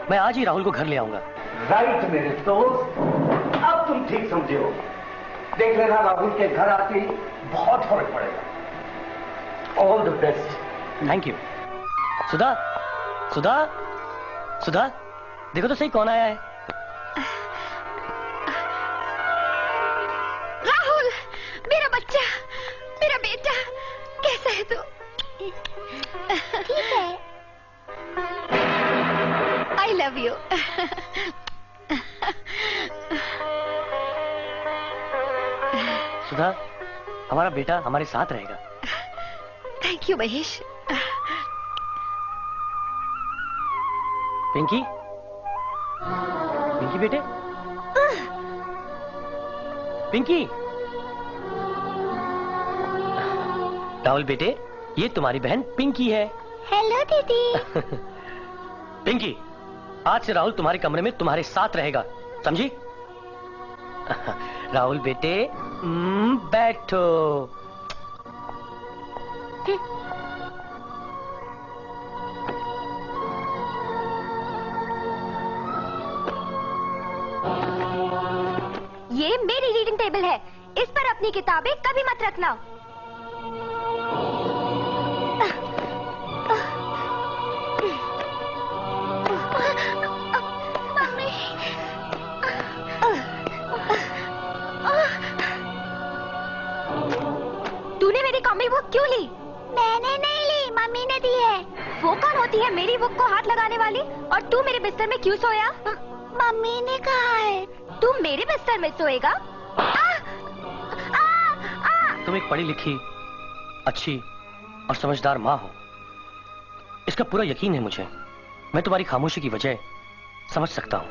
मैं आज ही राहुल को घर ले आऊंगा। राइट मेरे दोस्त, अब तुम ठीक समझे हो। देख लेना राहुल के घर आते ही बहुत फर्क पड़ेगा। All the best. Thank you. Sudha, Sudha, Sudha, देखो तो सही कौन आया है। राहुल, मेरा बच्चा, मेरा बेटा, कैसा है तू? ठीक है। I love you. सुधा, हमारा बेटा हमारे साथ रहेगा। Thank you Mahesh. पिंकी, पिंकी बेटे, पिंकी। राहुल बेटे, ये तुम्हारी बहन पिंकी है। हेलो दीदी। पिंकी, आज से राहुल तुम्हारे कमरे में तुम्हारे साथ रहेगा, समझी? राहुल बेटे, बैठो। ये मेरी रीडिंग टेबल है, इस पर अपनी किताबें कभी मत रखना। मम्मी। तूने मेरी कॉमिक बुक क्यों ली? मैंने नहीं ली, मम्मी ने दी है। वो कौन होती है मेरी बुक को हाथ लगाने वाली? और तू मेरे बिस्तर में क्यों सोया? मम्मी ने कहा है। तू मेरे बिस्तर में सोएगा? तुम एक पढ़ी लिखी, अच्छी और समझदार माँ हो, इसका पूरा यकीन है मुझे। मैं तुम्हारी खामोशी की वजह समझ सकता हूं।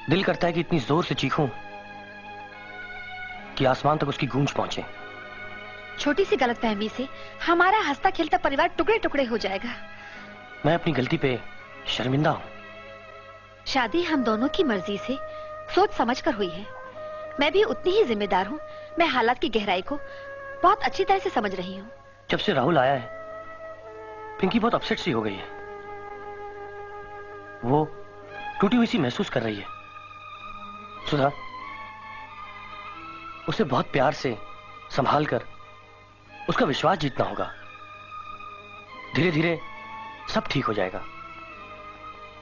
दिल करता है कि इतनी जोर से चीखूं कि आसमान तक उसकी गूंज पहुंचे। छोटी सी गलतफहमी से हमारा हंसता खेलता परिवार टुकड़े टुकड़े हो जाएगा। मैं अपनी गलती पे शर्मिंदा हूं। शादी हम दोनों की मर्जी से सोच समझ कर हुई है। मैं भी उतनी ही जिम्मेदार हूँ। मैं हालात की गहराई को बहुत अच्छी तरह से समझ रही हूँ। जब से राहुल आया है, पिंकी बहुत अपसेट सी हो गई है। वो टूटी हुई सी महसूस कर रही है। सुधा, उसे बहुत प्यार से संभाल कर उसका विश्वास जीतना होगा। धीरे धीरे सब ठीक हो जाएगा।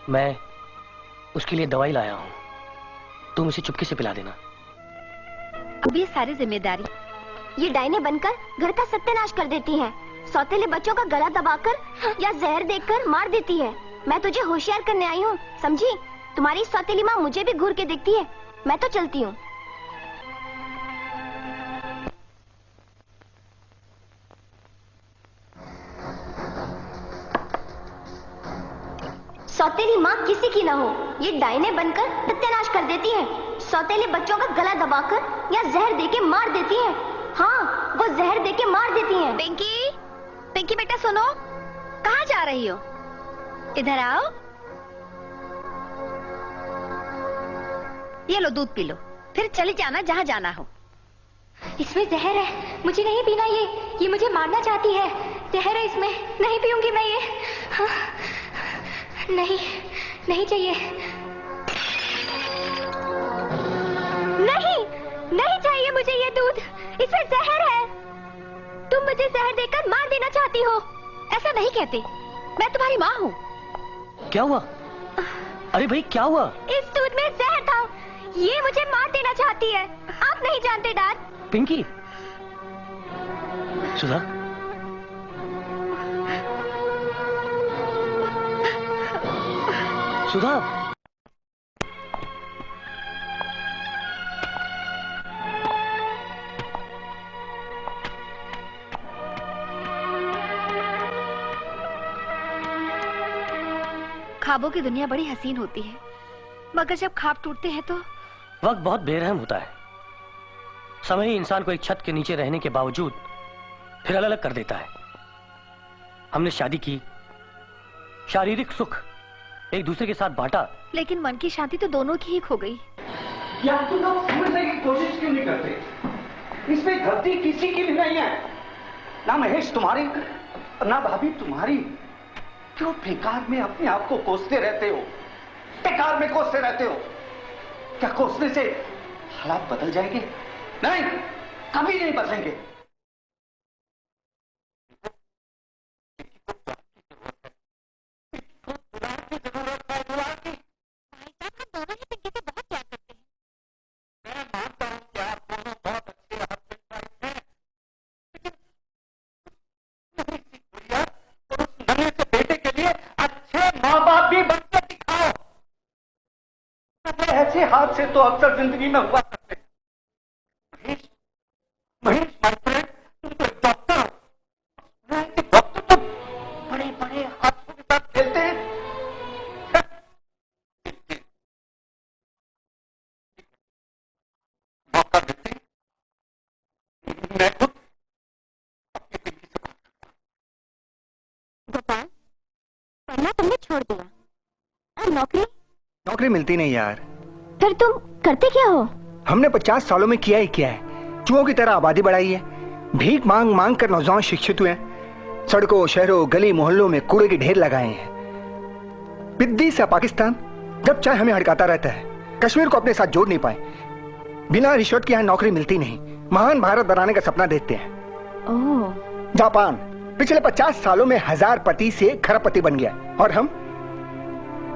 मैं उसके लिए दवाई लाया हूं, तुम उसे चुपके से पिला देना। अब ये सारी जिम्मेदारी ये डायने बनकर घर का सत्यानाश कर देती हैं। सौतेले बच्चों का गला दबाकर या जहर देकर मार देती है। मैं तुझे होशियार करने आई हूँ, समझी? तुम्हारी सौतेली माँ मुझे भी घूर के देखती है। मैं तो चलती हूँ। सौतेली माँ किसी की ना हो, ये डायने बनकर सत्यानाश कर देती है। सौतेले बच्चों का गला दबाकर या जहर देके मार देती है। हाँ, वो जहर देके मार देती हैं। पिंकी, पिंकी बेटा सुनो, कहाँ जा रही हो? इधर आओ। ये लो दूध पी लो, फिर चली जाना जहाँ जाना हो। इसमें जहर है, मुझे नहीं पीना ये मुझे मारना चाहती है। जहर है इसमें, नहीं पीऊंगी मैं ये। हाँ, नहीं, नहीं चाहिए। नहीं, नहीं चाहिए मुझे ये दूध, इसमें जहर है। तुम मुझे जहर देकर मार देना चाहती हो। ऐसा नहीं कहते, मैं तुम्हारी माँ हूँ। क्या हुआ? अरे भाई क्या हुआ? इस दूध में जहर था, ये मुझे मार देना चाहती है। आप नहीं जानते डैड। पिंकी, सुधा, सुधा, ख्वाबों की दुनिया बड़ी हसीन होती है, मगर जब ख्वाब टूटते हैं तो वक्त बहुत बेरहम होता है। समय ही इंसान को एक छत के नीचे रहने के बावजूद फिर अलग अलग कर देता है। हमने शादी की, शारीरिक सुख एक दूसरे के साथ बांटा, लेकिन मन की शांति तो दोनों की ही खो गई। क्या तुम लोग समझने की कोशिश क्यों नहीं करते? इसमें गलती किसी की भी नहीं है, ना महेश तुम्हारी ना भाभी तुम्हारी। क्यों बेकार में अपने आप को कोसते रहते हो? बेकार में कोसते रहते हो। क्या कोसने से हालात बदल जाएंगे? नहीं, कभी नहीं बदलेंगे। ऐसे हादसे तो अक्सर जिंदगी में हुआ करते हैं। महेश माय फ्रेंड, तुम तो एक डॉक्टर हो। डॉक्टर तो बड़े बड़े हादसों के साथ खेलते हैं। मौका देते हैं, मैं खुद गोपाल, पढ़ना तुमने छोड़ दिया और नौकरी मिलती नहीं यार। फिर तुम करते क्या हो? हमने 50 सालों में किया ही क्या है। चूहों की तरह आबादी बढ़ाई है, भीख मांग मांग कर नौजवान शिक्षित हुए हैं, सड़कों शहरों गली मोहल्लों में कूड़े के ढेर लगाए हैं। बिद्दी सा पाकिस्तान जब चाहे हमें हड़काता रहता है। कश्मीर को अपने साथ जोड़ नहीं पाए। बिना रिश्वत के यहाँ नौकरी मिलती नहीं। महान भारत बनाने का सपना देखते हैं। ओह। जापान पिछले 50 सालों में 1000 पति से खरबपति बन गया, और हम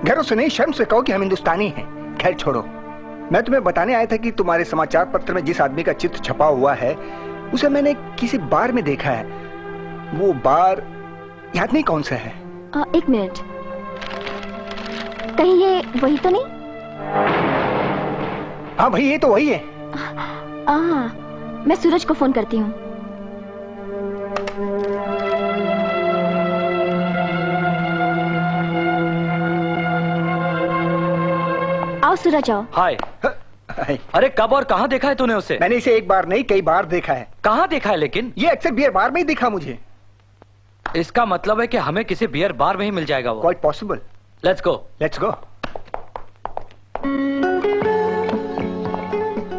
घरों से नहीं शर्म से कहो कि हम हिंदुस्तानी हैं। खैर छोड़ो, मैं तुम्हें बताने आया था कि तुम्हारे समाचार पत्र में जिस आदमी का चित्र छपा हुआ है उसे मैंने किसी बार में देखा है। वो बार याद नहीं कौन सा है। एक मिनट, कहीं ये वही तो नहीं? हाँ भाई, ये तो वही है। मैं सूरज को फोन करती हूँ। आओ सूरज आओ। हाय। अरे कब और कहाँ देखा है तूने उसे? मैंने इसे एक बार नहीं कई बार देखा है। कहाँ देखा है? लेकिन ये अक्सर बियर बार में ही दिखा मुझे। इसका मतलब है कि हमें किसी बियर बार में ही मिल जाएगा वो। Quite possible. Let's go. Let's go.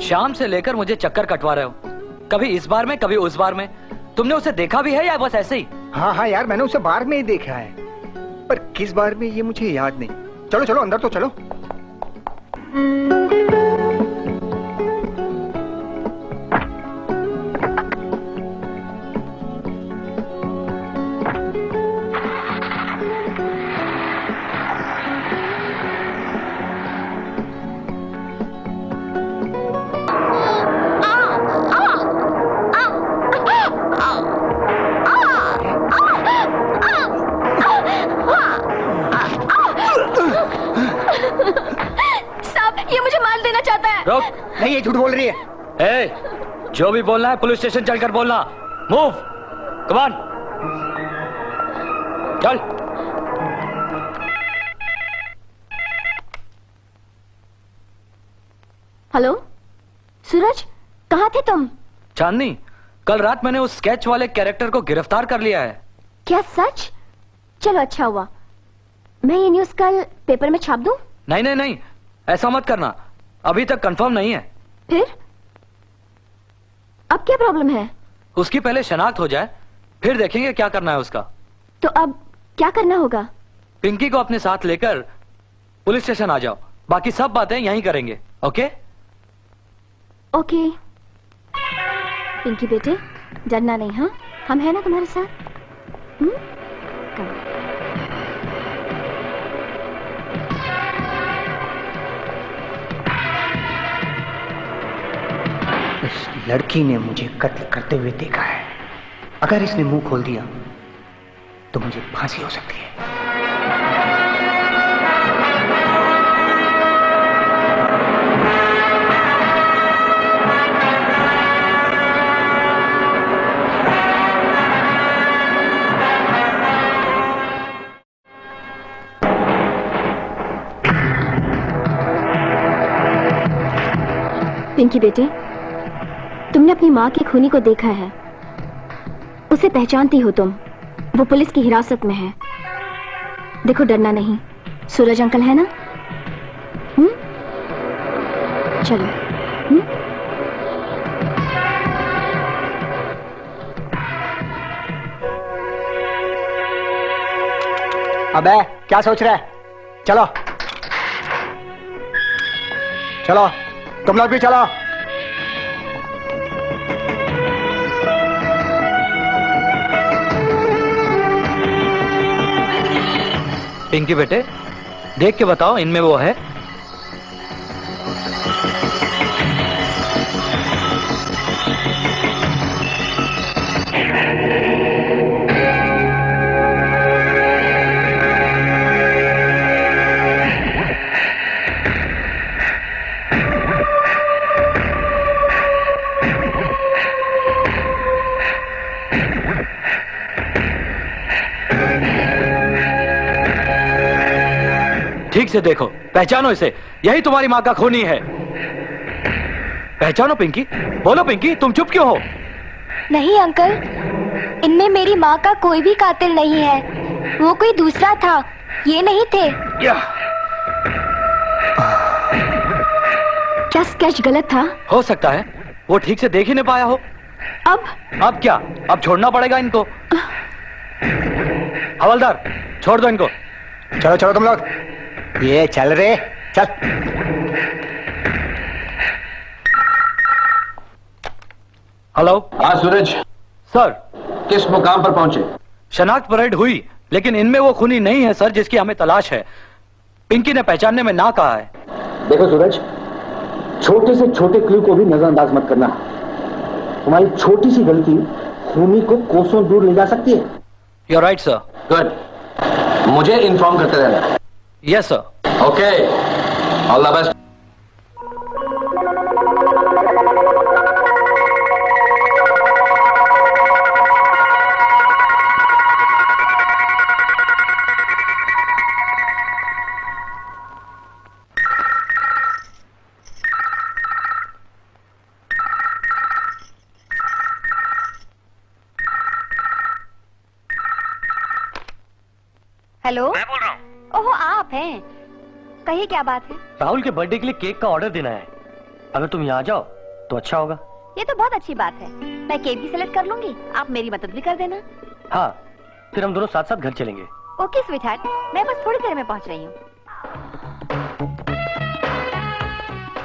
शाम से लेकर मुझे चक्कर कटवा रहे हो, कभी इस बार में कभी उस बार में। तुमने उसे देखा भी है या बस ऐसे ही? हाँ हाँ यार, मैंने उसे बार में ही देखा है, पर किस बार में ये मुझे याद नहीं। चलो चलो अंदर तो चलो। रुक। नहीं, ये झूठ बोल रही है। जो भी बोलना है पुलिस स्टेशन चलकर बोलना। मूव, कम ऑन, चल। हेलो सूरज, कहाँ थे तुम? चांदनी, कल रात मैंने उस स्केच वाले कैरेक्टर को गिरफ्तार कर लिया है। क्या सच? चलो अच्छा हुआ। मैं ये न्यूज़ कल पेपर में छाप दूं? नहीं नहीं नहीं, ऐसा मत करना, अभी तक कंफर्म नहीं है। फिर अब क्या प्रॉब्लम है? उसकी पहले शनाख्त हो जाए, फिर देखेंगे क्या करना है उसका। तो अब क्या करना होगा? पिंकी को अपने साथ लेकर पुलिस स्टेशन आ जाओ, बाकी सब बातें यहीं करेंगे। Okay okay. पिंकी बेटे, डरना नहीं। हाँ, हम हैं ना तुम्हारे साथ। इस लड़की ने मुझे कत्ल करते हुए देखा है। अगर इसने मुंह खोल दिया तो मुझे फांसी हो सकती है। पिंकी बेटे, तुमने अपनी माँ की खूनी को देखा है, उसे पहचानती हो तुम। वो पुलिस की हिरासत में है। देखो, डरना नहीं, सूरज अंकल है ना? चलो। अबे क्या सोच रहा है? चलो चलो, तुम लोग भी चलो। पिंकी बेटे, देख के बताओ इनमें वो है? ठीक से देखो, पहचानो इसे। यही तुम्हारी माँ का खूनी है। पहचानो पिंकी। बोलो पिंकी, तुम चुप क्यों हो? नहीं अंकल, इनमें मेरी माँ का कोई भी कातिल नहीं है। वो कोई दूसरा था, ये नहीं थे। क्या स्केच गलत था? हो सकता है, वो ठीक से देख ही नहीं पाया हो। अब क्या? अब छोड़ना पड़ेगा इनको। हवलदार, छोड़ दो इनको। चलो चलो तुम लोग, ये चल रे, चल। हेलो। हाँ सूरज। सर, किस मुकाम पर पहुंचे? शनाख्त परेड हुई, लेकिन इनमें वो खूनी नहीं है सर जिसकी हमें तलाश है। पिंकी ने पहचानने में ना कहा है। देखो सूरज, छोटे से छोटे क्लू को भी नजरअंदाज मत करना। तुम्हारी छोटी सी गलती खूनी को कोसों दूर ले जा सकती है। You are right sir. Good, मुझे इन्फॉर्म करते रहना। Yes sir. Okay, all the best. Hello, मैं बोल रहा हूँ। ओहो, आप हैं? कहिए, क्या बात है? राहुल के बर्थडे के लिए केक का ऑर्डर देना है। अगर तुम यहाँ जाओ तो अच्छा होगा। ये तो बहुत अच्छी बात है। मैं केक भी सेलेक्ट कर लूंगी, आप मेरी मदद भी कर देना। हाँ, फिर हम दोनों साथ साथ घर चलेंगे। ओके स्वीटहार्ट, मैं बस थोड़ी देर में पहुंच रही हूँ।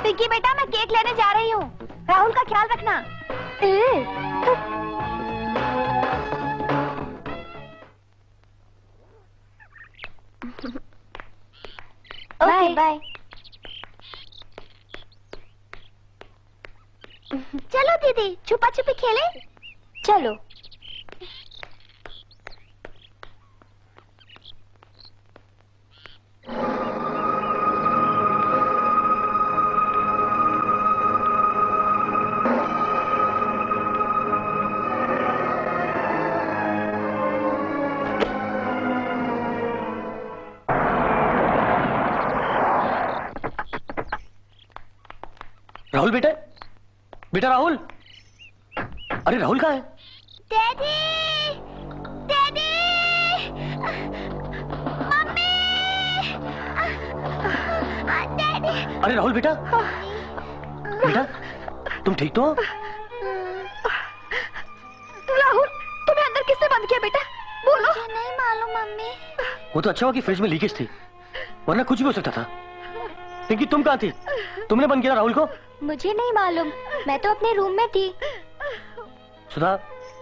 पिंकी बेटा, मैं केक लेने जा रही हूँ। राहुल का ख्याल रखना। Bye bye. चलो दीदी, छुपा छुपी खेले। चलो। राहुल बेटे, बेटा राहुल। अरे राहुल कहाँ है? Daddy, daddy, mummy, daddy. अरे राहुल बेटा, बेटा तुम ठीक तो हो? राहुल, तुम्हें अंदर किसने बंद किया बेटा? बोलो। मुझे नहीं मालूम मम्मी। वो तो अच्छा हुआ कि फ्रिज में लीकेज थी, वरना कुछ भी हो सकता था। पिंकी तुम कहाँ थी? तुमने बंद किया राहुल को? मुझे नहीं मालूम, मैं तो अपने रूम में थी। सुधा,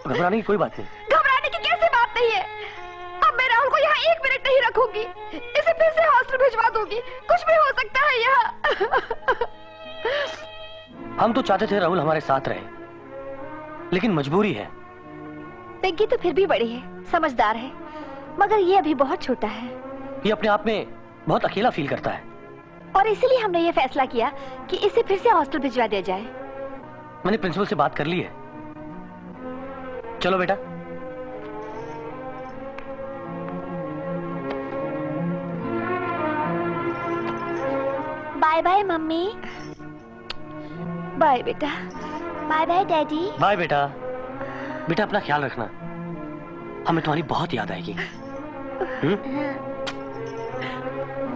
घबराने की कोई बात नहीं। घबराने की कैसी बात नहीं है। अब मैं राहुल को यहाँ 1 मिनट नहीं रखूंगी, इसे फिर से हॉस्टल भिजवा दूंगी। कुछ भी हो सकता है यहाँ। हम तो चाहते थे राहुल हमारे साथ रहे, लेकिन मजबूरी है। पिंकी तो फिर भी बड़ी है, समझदार है, मगर ये अभी बहुत छोटा है। ये अपने आप में बहुत अकेला फील करता है, और इसीलिए हमने ये फैसला किया कि इसे फिर से हॉस्टल भिजवा दिया जाए। मैंने प्रिंसिपल से बात कर ली है। चलो बेटा। Bye bye mummy. बाय बेटा। Bye bye daddy. बाय बेटा। बेटा अपना ख्याल रखना, हमें तुम्हारी बहुत याद आएगी।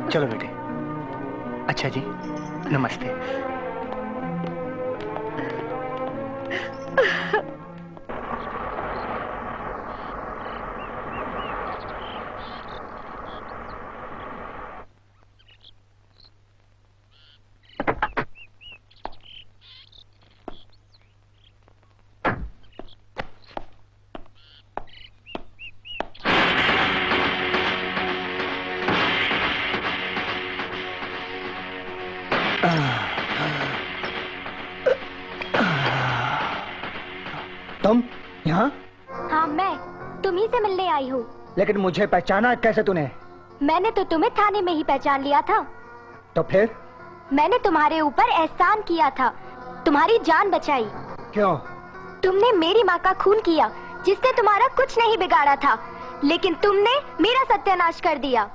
चलो बेटे। अच्छा जी, नमस्ते। तुम यहाँ? हाँ, मैं तुम्ही से मिलने आई हूँ। लेकिन मुझे पहचाना कैसे तूने? मैंने तो तुम्हें थाने में ही पहचान लिया था। तो फिर? मैंने तुम्हारे ऊपर एहसान किया था, तुम्हारी जान बचाई। क्यों? तुमने मेरी माँ का खून किया, जिसने तुम्हारा कुछ नहीं बिगाड़ा था, लेकिन तुमने मेरा सत्यानाश कर दिया।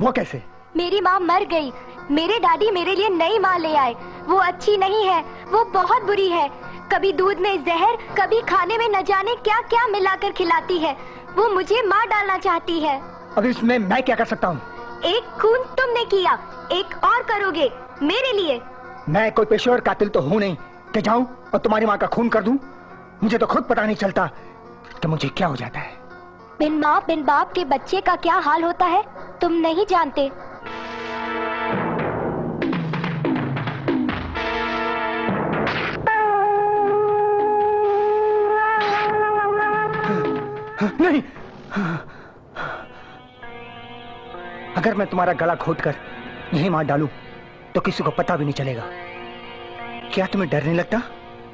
वो कैसे? मेरी माँ मर गई, मेरे डैडी मेरे लिए नई माँ ले आए। वो अच्छी नहीं है, वो बहुत बुरी है। कभी दूध में जहर, कभी खाने में न जाने क्या क्या मिलाकर खिलाती है। वो मुझे मार डालना चाहती है। अब इसमें मैं क्या कर सकता हूँ? एक खून तुमने किया, एक और करोगे मेरे लिए। मैं कोई पेशेवर कातिल तो हूँ नहीं कि जाऊँ और तुम्हारी माँ का खून कर दूं। मुझे तो खुद पता नहीं चलता कि मुझे क्या हो जाता है। बिन माँ बिन बाप के बच्चे का क्या हाल होता है तुम नहीं जानते। नहीं, अगर मैं तुम्हारा गला घोटकर यहीं मार डालूं तो किसी को पता भी नहीं चलेगा। क्या तुम्हें डर नहीं लगता?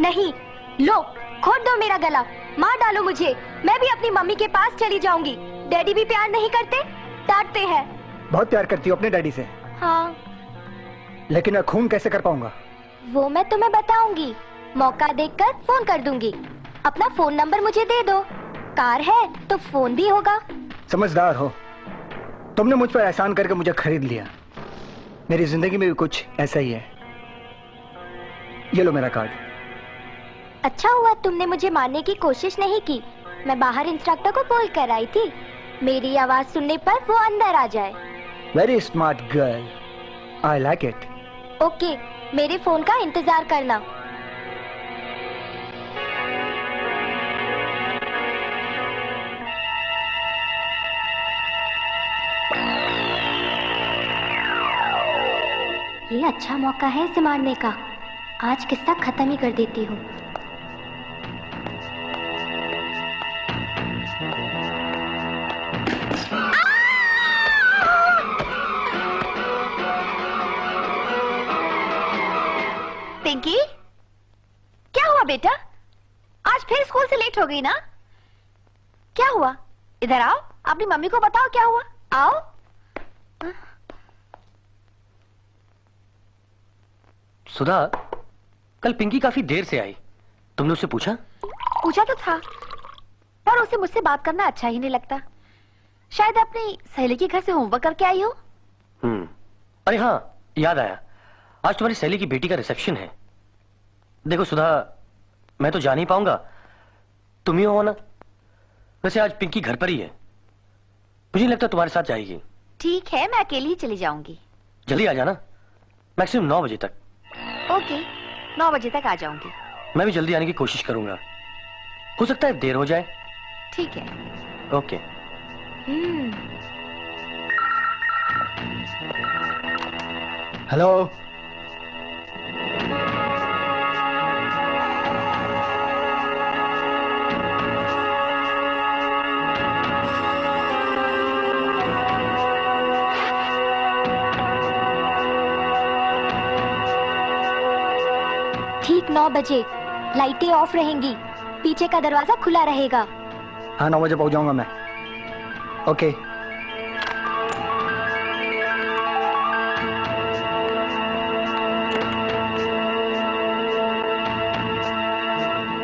नहीं, लो खोद दो मेरा गला, मार डालो मुझे। मैं भी अपनी मम्मी के पास चली जाऊंगी। डैडी भी प्यार नहीं करते, डांटते हैं। बहुत प्यार करती हो अपने डैडी से। हाँ। लेकिन मैं खून कैसे कर पाऊंगा? वो मैं तुम्हें बताऊंगी, मौका देखकर फोन कर दूंगी। अपना फोन नंबर मुझे दे दो, कार है तो फोन भी होगा। समझदार हो। तुमने मुझ पर एहसान करके मुझे खरीद लिया। मेरी जिंदगी में भी कुछ ऐसा ही है। ये लो मेरा कार्ड। अच्छा हुआ तुमने मुझे मारने की कोशिश नहीं की। मैं बाहर इंस्ट्रक्टर को बोल कर आई थी, मेरी आवाज सुनने पर वो अंदर आ जाए। Very smart girl, I like it. Okay, मेरे फोन का इंतजार करना। ये अच्छा मौका है इसे मारने का। आज किस्सा खत्म ही कर देती हूँ। पिंकी, क्या हुआ बेटा? आज फिर स्कूल से लेट हो गई ना? क्या हुआ? इधर आओ, अपनी मम्मी को बताओ क्या हुआ। आओ। सुधा, कल पिंकी काफी देर से आई, तुमने उससे पूछा? पूछा तो था, पर उसे मुझसे बात करना अच्छा ही नहीं लगता। शायद अपनी सहेली के घर से होमवर्क करके आई हो। अरे हाँ, याद आया, आज तुम्हारी सहेली की बेटी का रिसेप्शन है। देखो सुधा, मैं तो जा नहीं पाऊंगा, तुम ही हो ना। वैसे आज पिंकी घर पर ही है, मुझे नहीं लगता तुम्हारे साथ जाएगी। ठीक है, मैं अकेली ही चली जाऊंगी। जल्दी आ जाना, मैक्सिमम 9 बजे तक। ओके, 9 बजे तक आ जाऊंगी। मैं भी जल्दी आने की कोशिश करूंगा, हो सकता है देर हो जाए। ठीक है। ओके। हेलो। ठीक 9 बजे, लाइटें ऑफ रहेंगी, पीछे का दरवाजा खुला रहेगा। हाँ, 9 बजे पहुंच जाऊंगा मैं। ओके।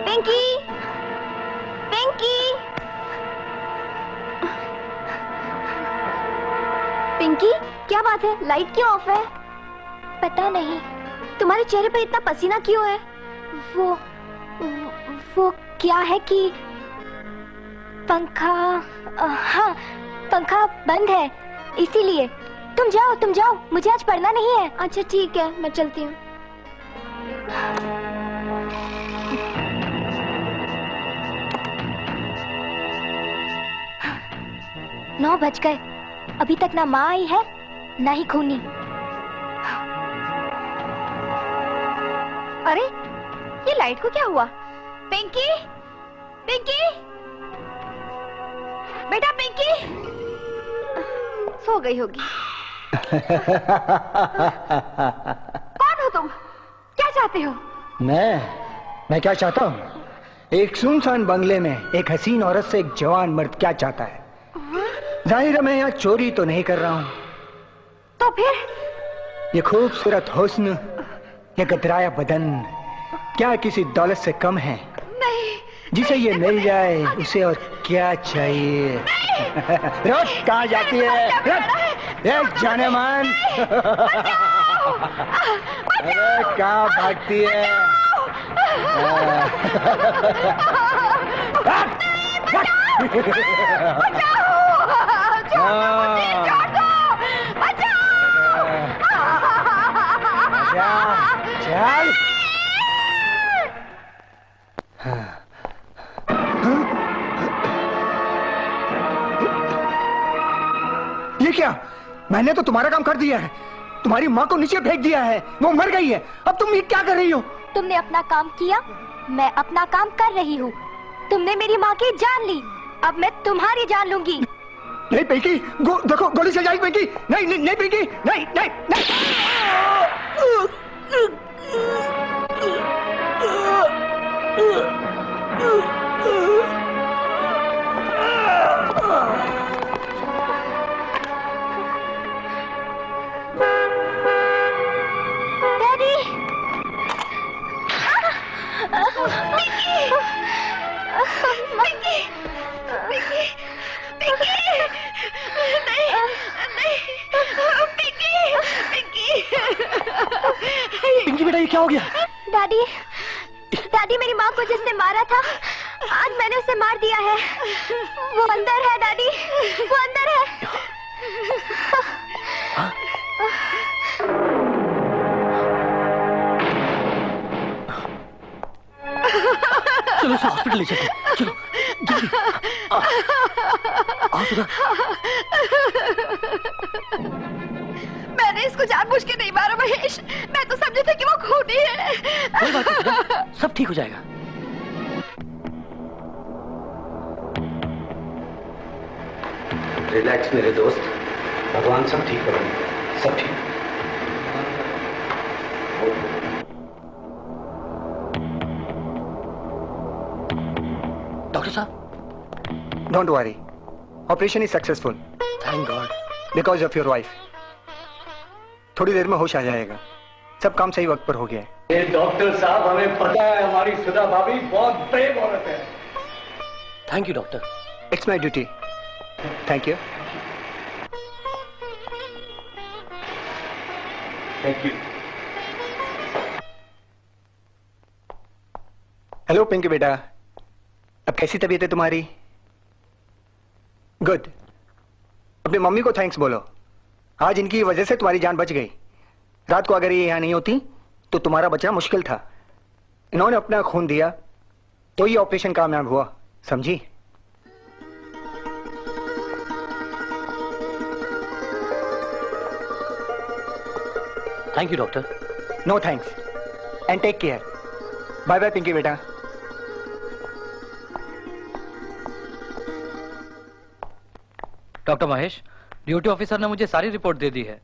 पिंकी, पिंकी, पिंकी, क्या बात है? लाइट क्यों ऑफ है? पता नहीं। तुम्हारे चेहरे पर इतना पसीना क्यों है? वो क्या है कि पंखा, हाँ पंखा बंद है इसीलिए। तुम जाओ, मुझे आज पढ़ना नहीं है। अच्छा ठीक है, मैं चलती हूँ। 9 बज गए, अभी तक ना माँ आई है ना ही खूनी। अरे ये लाइट को क्या हुआ? पिंकी, पिंकी, बेटा पिंकी, सो गई होगी। कौन हो तुम? क्या चाहते हो? मैं क्या चाहता हूँ? एक सुनसान बंगले में एक हसीन औरत से एक जवान मर्द क्या चाहता है? जाहिर है मैं यहाँ चोरी तो नहीं कर रहा हूँ। तो फिर? ये खूबसूरत हुस्न, ये गदराया बदन क्या किसी दौलत से कम है? नहीं। जिसे ये मिल जाए उसे और क्या चाहिए? रोज कहाँ जाती है जाने मन? अरे कहाँ भागती है? चल ये क्या? मैंने तो तुम्हारा काम कर दिया है, तुम्हारी माँ को नीचे फेंक दिया है, वो मर गई है। अब तुम ये क्या कर रही हो? तुमने अपना काम किया, मैं अपना काम कर रही हूँ। तुमने मेरी माँ की जान ली, अब मैं तुम्हारी जान लूंगी। नहीं पिंकी, देखो गोली चल जाएगी पिंकी। नहीं नहीं नहीं पिंकी, नहीं नहीं नहीं। डैडी, पिंकी बेटा ये क्या हो गया? डैडी मेरी माँ को जिसने मारा था आज मैंने उसे मार दिया है। वो अंदर है डैडी, वो अंदर है। चलो उसे हॉस्पिटल ले चलते हैं। चलो जल्दी आओ सुधा। मैंने इसको जानबूझ के नहीं मारा महेश, मैं तो समझी थी कि वो खूनी है। कोई बात नहीं सुधा, सब ठीक हो जाएगा। रिलैक्स मेरे दोस्त, भगवान सब ठीक करेंगे, सब ठीक। डॉक्टर साहब, don't worry, operation is successful. Thank God. Because of your wife. थोड़ी देर में होश आ जाएगा, सब काम सही वक्त पर हो गया है। डॉक्टर साहब हमें पता है हमारी सुधा भाभी बहुत ब्रेव औरत है। Thank you doctor. It's my duty. Thank you. Thank you. Hello Pinky बेटा, अब कैसी तबीयत है तुम्हारी? गुड। अपनी मम्मी को थैंक्स बोलो, आज इनकी वजह से तुम्हारी जान बच गई। रात को अगर ये यहाँ नहीं होती तो तुम्हारा बचना मुश्किल था। इन्होंने अपना खून दिया तो ये ऑपरेशन कामयाब हुआ, समझी? Thank you doctor. No thanks and take care. Bye bye Pinky बेटा। डॉक्टर महेश, ड्यूटी ऑफिसर ने मुझे सारी रिपोर्ट दे दी है।